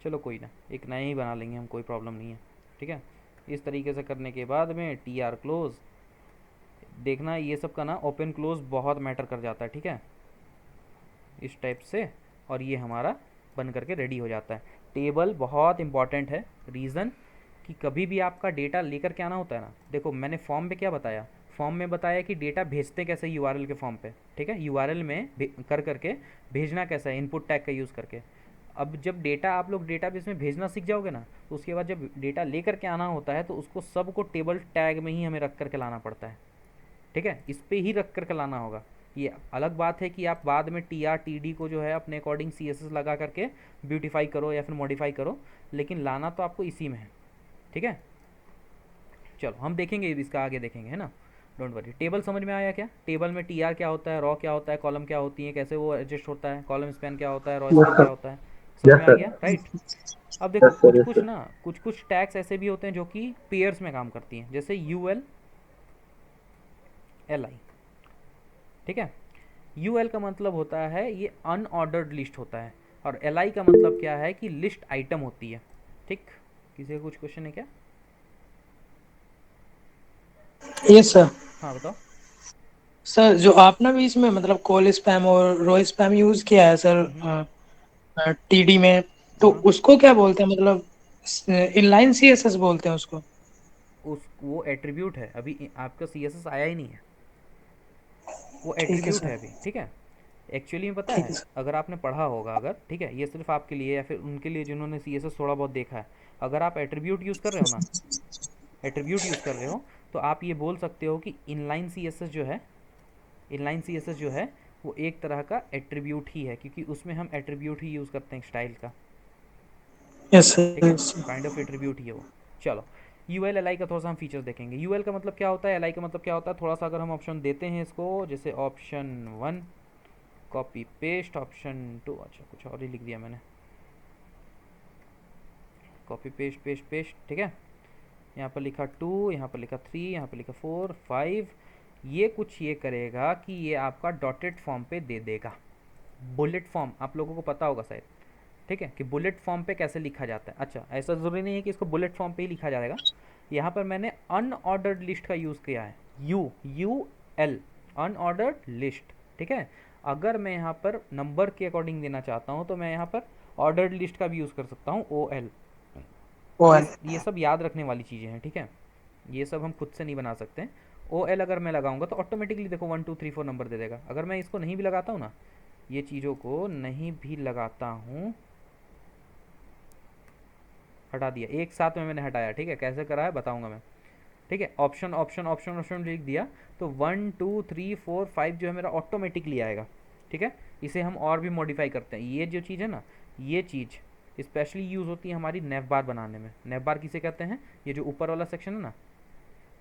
चलो कोई ना, एक नया ही बना लेंगे हम, कोई प्रॉब्लम नहीं है, ठीक है। इस तरीके से करने के बाद में TR क्लोज, देखना ये सब का ना ओपन क्लोज बहुत मैटर कर जाता है, ठीक है, इस टाइप से। और ये हमारा बन करके रेडी हो जाता है। टेबल बहुत इंपॉर्टेंट है, रीज़न कि कभी भी आपका डेटा लेकर के आना होता है ना, देखो मैंने फॉर्म पे क्या बताया, फॉर्म में बताया कि डेटा भेजते कैसे URL के फॉर्म पे, ठीक है, URL में कर करके भेजना कैसा है, इनपुट टैग का यूज़ करके। अब जब डेटा आप लोग डेटाबेस में भेजना सीख जाओगे ना, तो उसके बाद जब डेटा लेकर के आना होता है तो उसको सबको टेबल टैग में ही हमें रख करके लाना पड़ता है, ठीक है, इस पे ही रख करके लाना होगा। ये अलग बात है कि आप बाद में TR TD को जो है अपने अकॉर्डिंग CSS लगा करके ब्यूटीफाई करो या फिर मॉडिफाई करो, लेकिन लाना तो आपको इसी में है, ठीक है। चलो हम देखेंगे इसका, आगे देखेंगे, है ना, डोंट वरी। टेबल समझ में आया क्या? टेबल में TR क्या होता है, रॉ क्या होता है, कॉलम क्या होती है, कैसे वो एडजस्ट होता है, कॉलम स्पैन क्या होता है, रॉ यस स्पैन क्या सर। होता है, समझ यस में आ सर। गया, राइट। अब देखो यस सर। कुछ यस कुछ सर। ना, कुछ कुछ टैग्स ऐसे भी होते हैं जो कि पेयर्स में काम करती हैं, जैसे UL LI, ठीक है। यूएल का मतलब होता है ये अनऑर्डर्ड लिस्ट होता है, और एलआई का मतलब क्या है कि लिस्ट आइटम होती है। ठीक, किसी का कुछ क्वेश्चन है क्या? Yes sir. हाँ बताओ। सर जो आपने भी इसमें मतलब कॉल स्पैम और रो स्पैम यूज किया है सर हम्म। टीडी में, तो हाँ, उसको क्या बोलते हैं, मतलब इनलाइन सीएसएस बोलते हैं उसको? उस वो एट्रीब्यूट है, अभी आपका सीएसएस आया ही नहीं है, वो ठीक है एट्रीब्यूट सर। है अभी। ठीक है। एक्चुअली में पता ठीक है, है सर। अगर आपने पढ़ा होगा, अगर ठीक है, ये सिर्फ आपके लिए या फिर उनके लिए जिन्होंने सीएसएस थोड़ा बहुत देखा है, अगर आप एट्रीब्यूट यूज़ कर रहे हो ना, एट्रीब्यूट यूज़ कर रहे हो, तो आप ये बोल सकते हो कि इनलाइन सीएसएस जो है, इनलाइन सीएसएस जो है वो एक तरह का एट्रीब्यूट ही है, क्योंकि उसमें हम एट्रीब्यूट ही यूज़ करते हैं स्टाइल का। यस ठीक है, सर। काइंड ऑफ एट्रीब्यूट ही है वो। चलो, यूएल एल आई का थोड़ा सा हम फीचर्स देखेंगे। यूएल का मतलब क्या होता है, एल आई का मतलब क्या होता है, थोड़ा सा अगर हम ऑप्शन देते हैं इसको, जैसे option one copy paste, option two, अच्छा कुछ और ही लिख दिया मैंने, कॉपी पेस्ट पेस्ट पेस्ट, ठीक है। यहाँ पर लिखा टू, यहाँ पर लिखा थ्री, यहाँ पर लिखा फोर फाइव, ये कुछ ये करेगा कि ये आपका डॉटेड फॉर्म पे दे देगा। बुलेट फॉर्म आप लोगों को पता होगा शायद, ठीक है, कि बुलेट फॉर्म पे कैसे लिखा जाता है। अच्छा, ऐसा ज़रूरी नहीं है कि इसको बुलेट फॉर्म पे ही लिखा जाएगा। यहाँ पर मैंने अनऑर्डर्ड लिस्ट का यूज़ किया है, you U L, unordered list. ठीक है, अगर मैं यहाँ पर नंबर के अकॉर्डिंग देना चाहता हूँ तो मैं यहाँ पर ऑर्डर्ड लिस्ट का भी यूज़ कर सकता हूँ, ओ एल। वो है। ये सब याद रखने वाली चीज़ें हैं, ठीक है, ये सब हम खुद से नहीं बना सकते हैं। ओ एल अगर मैं लगाऊंगा तो ऑटोमेटिकली देखो 1 2 3 4 नंबर दे देगा। अगर मैं इसको नहीं भी लगाता हूँ ना, ये चीज़ों को नहीं भी लगाता हूँ, हटा दिया एक साथ में मैंने हटाया, ठीक है, कैसे करा है बताऊंगा मैं। ठीक है, ऑप्शन ऑप्शन ऑप्शन ऑप्शन लिख दिया, तो 1 2 3 4 5 जो है मेरा ऑटोमेटिकली आएगा। ठीक है, इसे हम और भी मॉडिफाई करते हैं। ये जो चीज़ है ना, ये चीज़ स्पेशली यूज़ होती है हमारी नेव बार बनाने में। नेव बार किसे कहते हैं, ये जो ऊपर वाला सेक्शन है ना,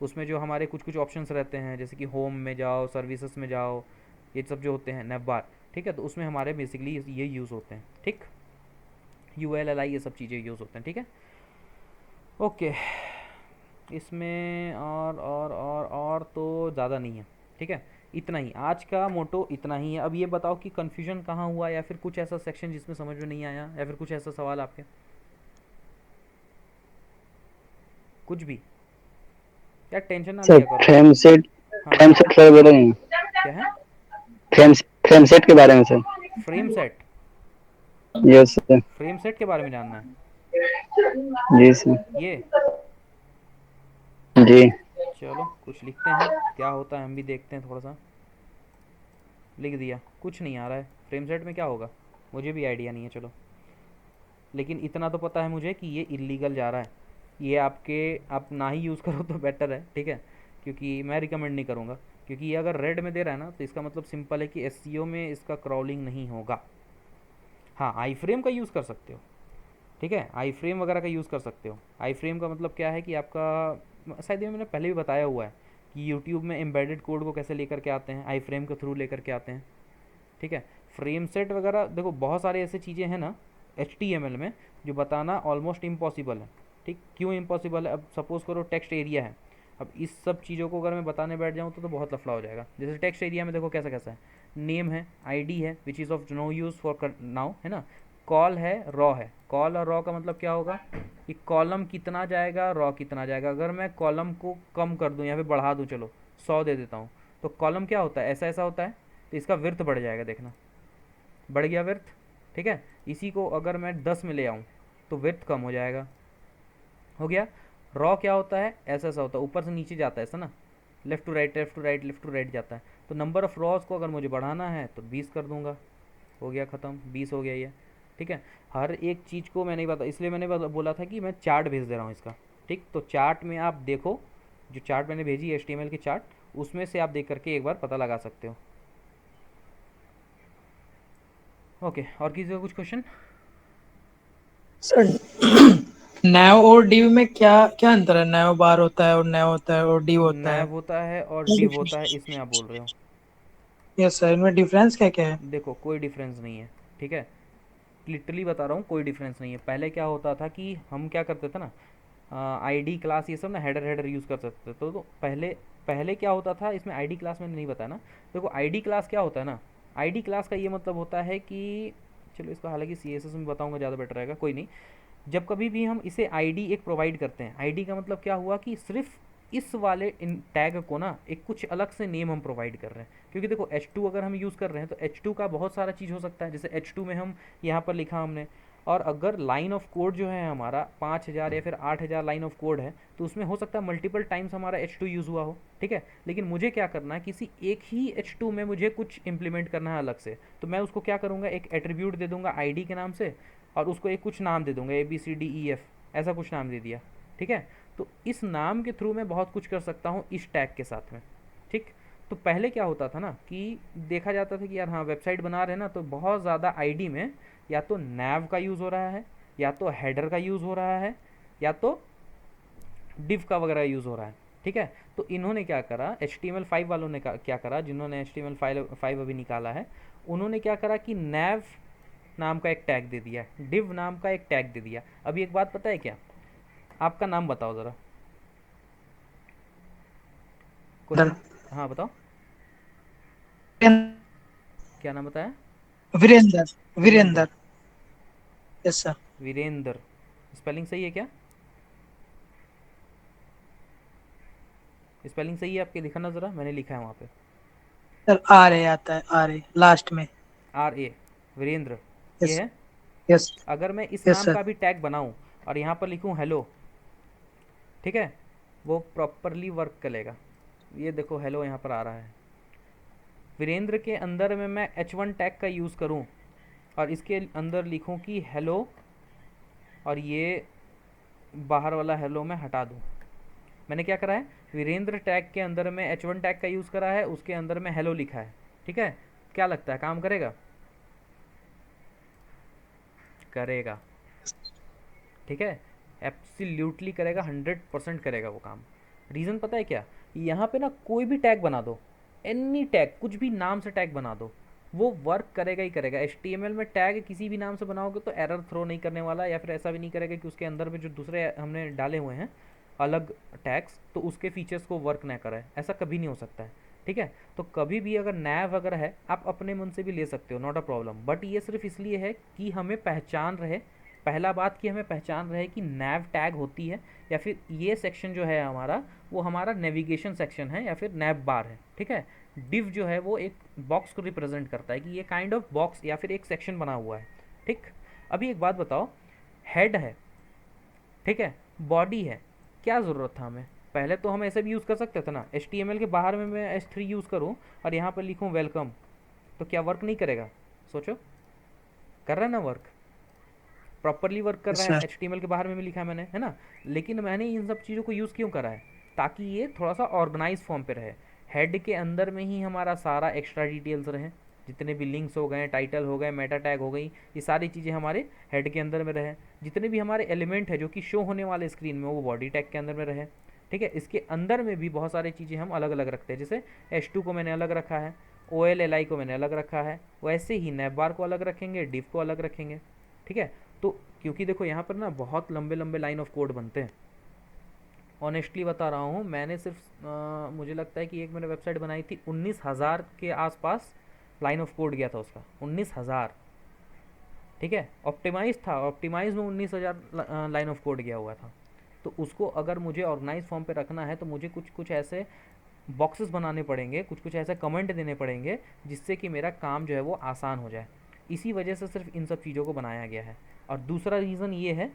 उसमें जो हमारे कुछ कुछ ऑप्शंस रहते हैं, जैसे कि होम में जाओ, सर्विसेज में जाओ, ये सब जो होते हैं नेव बार, ठीक है, तो उसमें हमारे बेसिकली ये यूज़ होते हैं। ठीक, यू एल एल आई ये सब चीज़ें यूज़ होते हैं। ठीक है, ओके, इसमें और तो ज़्यादा नहीं है। ठीक है, इतना ही आज का मोटो, इतना ही है। अब ये बताओ कि कन्फ्यूजन कहाँ हुआ, या फिर कुछ ऐसा सेक्शन जिसमें समझ में नहीं आया, या फिर कुछ ऐसा सवाल आपके, कुछ भी, क्या टेंशन ना सर लिया करो। फ्रेम सेट, हाँ फ्रेम सेट सर बोलेंगे? क्या है, फ्रेम फ्रेम सेट के बारे में sir. Frame set, yes sir. Frame set के बारे में जानना है, जी सर। ये जी। चलो कुछ लिखते हैं, क्या होता है हम भी देखते हैं। थोड़ा सा लिख दिया, कुछ नहीं आ रहा है फ्रेम सेट में क्या होगा, मुझे भी आइडिया नहीं है। चलो, लेकिन इतना तो पता है मुझे कि ये इलीगल जा रहा है। ये आपके, आप ना ही यूज़ करो तो बेटर है, ठीक है, क्योंकि मैं रिकमेंड नहीं करूँगा। क्योंकि ये अगर रेड में दे रहा है ना, तो इसका मतलब सिंपल है कि एसईओ में इसका क्रॉलिंग नहीं होगा। हाँ, आई फ्रेम का यूज़ कर सकते हो, ठीक है, आई फ्रेम वगैरह का यूज़ कर सकते हो। आई फ्रेम का मतलब क्या है कि आपका, शायद ये मैंने पहले भी बताया हुआ है कि यूट्यूब में एम्बेडेड कोड को कैसे लेकर के आते हैं, आई फ्रेम के थ्रू लेकर के आते हैं। ठीक है, फ्रेम सेट वगैरह देखो बहुत सारे ऐसे चीज़ें हैं ना एच में, जो बताना ऑलमोस्ट इम्पॉसिबल है। ठीक, क्यों इम्पॉसिबल है, अब सपोज़ करो टेक्स्ट एरिया है, अब इस सब चीज़ों को अगर मैं बताने बैठ जाऊँ तो बहुत लफड़ा हो जाएगा। जैसे टेक्स्ट एरिया में देखो कैसा कैसा है, नेम है, आईडी है which is of no use for now, है ना, कॉल है, रॉ है। कॉल और रॉ का मतलब क्या होगा कि कॉलम कितना जाएगा, रॉ कितना जाएगा। अगर मैं कॉलम को कम कर दूँ या फिर बढ़ा दूँ, चलो 100 दे देता हूँ, तो कॉलम क्या होता है, ऐसा ऐसा होता है, तो इसका विर्थ बढ़ जाएगा, देखना बढ़ गया विर्थ। ठीक है, इसी को अगर मैं 10 में ले आऊँ तो विर्थ कम हो जाएगा, हो गया। रॉ क्या होता है, ऐसा ऐसा होता है, ऊपर से नीचे जाता है ऐसा ना, left to right left to right left to right जाता है। तो नंबर ऑफ़ रॉज को अगर मुझे बढ़ाना है तो 20 कर दूंगा, हो गया ख़त्म, 20 हो गया ये। ठीक है, हर एक चीज़ को मैंने बता, इसलिए मैंने बोला था कि मैं चार्ट भेज दे रहा हूँ इसका। ठीक, तो चार्ट में आप देखो, जो चार्ट मैंने भेजी है HTML की चार्ट, उसमें से आप देख करके एक बार पता लगा सकते हो। ओके, और किसी का कुछ क्वेश्चन? सर नैव और डिव में क्या क्या अंतर है? नैव बार होता है और नैव होता है और डिव होता है। नैव होता है और डिव होता है, इसमें आप बोल रहे हो? यस सर, इनमें डिफरेंस क्या क्या है? देखो कोई डिफरेंस नहीं है, ठीक है, लिटरली बता रहा हूँ, कोई डिफरेंस नहीं है। पहले क्या होता था कि हम क्या करते थे ना, आईडी क्लास ये सब ना हेडर हेडर यूज़ कर सकते थे। तो पहले पहले क्या होता था इसमें, आईडी क्लास मैंने नहीं बताया ना। देखो आईडी क्लास क्या होता है ना, आईडी क्लास का ये मतलब होता है कि, चलो इसको हालांकि सीएसएस में बताऊंगा ज़्यादा बेटर रहेगा, कोई नहीं। जब कभी भी हम इसे आईडी एक प्रोवाइड करते हैं, आईडी का मतलब क्या हुआ कि सिर्फ इस वाले इन टैग को ना एक कुछ अलग से नेम हम प्रोवाइड कर रहे हैं। क्योंकि देखो H2 अगर हम यूज़ कर रहे हैं तो H2 का बहुत सारा चीज़ हो सकता है। जैसे H2 में हम यहाँ पर लिखा हमने, और अगर लाइन ऑफ कोड जो है हमारा 5000 या फिर 8000 लाइन ऑफ कोड है, तो उसमें हो सकता है मल्टीपल टाइम्स हमारा H2 यूज़ हुआ हो, ठीक है। लेकिन मुझे क्या करना है, किसी एक ही H2 में मुझे कुछ इंप्लीमेंट करना है अलग से, तो मैं उसको क्या करूँगा, एक एट्रीब्यूट दे दूंगा आईडी के नाम से, और उसको एक कुछ नाम दे दूंगा ABCDEF, ऐसा कुछ नाम दे दिया, ठीक है। तो इस नाम के थ्रू मैं बहुत कुछ कर सकता हूँ इस टैग के साथ में, ठीक। तो पहले क्या होता था ना कि देखा जाता था कि यार हाँ वेबसाइट बना रहे हैं ना, तो बहुत ज़्यादा आईडी में या तो nav का यूज़ हो रहा है, या तो हेडर का यूज़ हो रहा है, या तो div का वगैरह यूज़ हो रहा है, ठीक है। तो इन्होंने क्या करा, HTML5 वालों ने क्या करा, जिन्होंने HTML5 अभी निकाला है, उन्होंने क्या करा कि nav नाम का एक टैग दे दिया, div नाम का एक टैग दे दिया। अभी एक बात पता है क्या, आपका नाम बताओ ज़रा कोई। धन हाँ बताओ, क्या नाम बताया? Virendra. Virendra. Virendra. Yes sir. Virendra, spelling सही है क्या? स्पेलिंग सही है आपके, दिखाना ज़रा, मैंने लिखा है वहाँ पे। सर आर ए आता है, आर ए लास्ट में। RA, वीरेंद्र, ये यस। है। यस। अगर मैं इस यस नाम सर। का भी टैग बनाऊँ और यहाँ पर लिखूँ हेलो, ठीक है, वो प्रॉपरली वर्क करेगा। ये देखो हेलो यहाँ पर आ रहा है। वीरेंद्र के अंदर में मैं H1 टैग का यूज़ करूँ और इसके अंदर लिखूँ कि हेलो, और ये बाहर वाला हेलो मैं हटा दूँ। मैंने क्या करा है, वीरेंद्र टैग के अंदर में H1 टैग का यूज़ करा है, उसके अंदर में हेलो लिखा है, ठीक है। क्या लगता है काम करेगा? करेगा, ठीक है, एब्सोल्युटली करेगा, 100% करेगा वो काम। रीज़न पता है क्या, यहाँ पे ना कोई भी टैग बना दो, एनी टैग, कुछ भी नाम से टैग बना दो, वो वर्क करेगा ही करेगा। HTML में टैग किसी भी नाम से बनाओगे तो एरर थ्रो नहीं करने वाला, या फिर ऐसा भी नहीं करेगा कि उसके अंदर में जो दूसरे हमने डाले हुए हैं अलग टैग्स, तो उसके फीचर्स को वर्क ना कराए, ऐसा कभी नहीं हो सकता है, ठीक है। तो कभी भी अगर nav अगर है, आप अपने मन से भी ले सकते हो, नॉट अ प्रॉब्लम, बट ये सिर्फ इसलिए है कि हमें पहचान रहे, पहला बात कि हमें पहचान रहे कि nav टैग होती है, या फिर ये सेक्शन जो है हमारा, वो हमारा नेविगेशन सेक्शन है या फिर nav बार है, ठीक है। div जो है वो एक बॉक्स को रिप्रेजेंट करता है कि ये काइंड ऑफ बॉक्स या फिर एक सेक्शन बना हुआ है, ठीक। अभी एक बात बताओ, हेड है, ठीक है, बॉडी है, क्या ज़रूरत था हमें? पहले तो हम ऐसे भी यूज़ कर सकते थे ना, HTML के बाहर में मैं H3 यूज़ करूँ और यहाँ पर लिखूँ वेलकम, तो क्या वर्क नहीं करेगा? सोचो, कर रहा है ना वर्क, प्रॉपरली वर्क कर यस रहा है। सर। HTML के बाहर में भी लिखा है मैंने, है ना। लेकिन मैंने इन सब चीज़ों को यूज़ क्यों करा है, ताकि ये थोड़ा सा ऑर्गेनाइज फॉर्म पे रहे। हेड के अंदर में ही हमारा सारा एक्स्ट्रा डिटेल्स रहे, जितने भी लिंक्स हो गए, टाइटल हो गए, मेटा टैग हो गई, ये सारी चीज़ें हमारे हेड के अंदर में रहे। जितने भी हमारे एलिमेंट है जो कि शो होने वाले स्क्रीन में, वो बॉडी टैग के अंदर में रहे, ठीक है। इसके अंदर में भी बहुत सारी चीज़ें हम अलग अलग रखते हैं, जैसे H2 को मैंने अलग रखा है, OLLI को मैंने अलग रखा है, वैसे ही नैपबार को अलग रखेंगे, div को अलग रखेंगे, ठीक है। तो क्योंकि देखो यहाँ पर ना बहुत लंबे लंबे लाइन ऑफ कोड बनते हैं, ऑनेस्टली बता रहा हूँ, मैंने सिर्फ मुझे लगता है कि एक मैंने वेबसाइट बनाई थी, 19,000 के आसपास लाइन ऑफ कोड गया था उसका, 19,000, ठीक है। ऑप्टिमाइज था, ऑप्टिमाइज में 19,000 लाइन ऑफ कोड गया हुआ था। तो उसको अगर मुझे ऑर्गेनाइज फॉर्म पे रखना है, तो मुझे कुछ कुछ ऐसे बॉक्सेस बनाने पड़ेंगे, कुछ कुछ ऐसे कमेंट देने पड़ेंगे, जिससे कि मेरा काम जो है वो आसान हो जाए। इसी वजह से सिर्फ इन सब चीज़ों को बनाया गया है। और दूसरा रीज़न ये है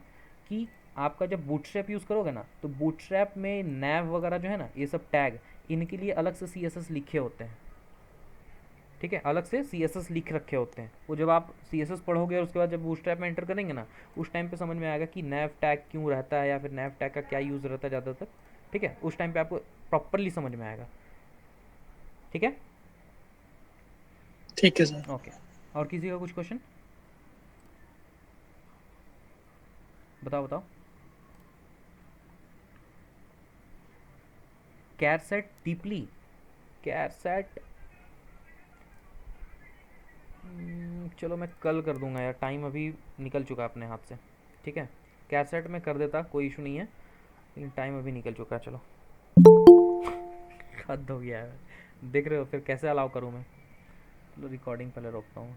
कि आपका जब बूटस्ट्रैप यूज़ करोगे ना, तो बूटस्ट्रैप में nav वगैरह जो है ना, ये सब टैग, इनके लिए अलग से CSS लिखे होते हैं, ठीक है, अलग से CSS लिख रखे होते हैं। वो जब आप CSS पढ़ोगे और उसके बाद जब बूटस्ट्रैप में एंटर करेंगे ना, उस टाइम पे समझ में आएगा कि nav टैग क्यों रहता है, या फिर nav टैग का क्या यूज़ रहता है ज़्यादातर, ठीक है। उस टाइम पे आपको प्रॉपरली समझ में आएगा, ठीक है। ठीक है सर। ओके, और किसी का कुछ क्वेश्चन? बताओ बताओ। कैरसेट डीपली, कैरसेट, चलो मैं कल कर दूंगा यार, टाइम अभी निकल चुका है अपने हाथ से, ठीक है। कैरसेट में कर देता, कोई इशू नहीं है। लेकिन टाइम अभी निकल चुका है, चलो हद हो गया है। देख रहे हो फिर कैसे अलाउ करूँ मैं? चलो रिकॉर्डिंग पहले रोकता हूँ।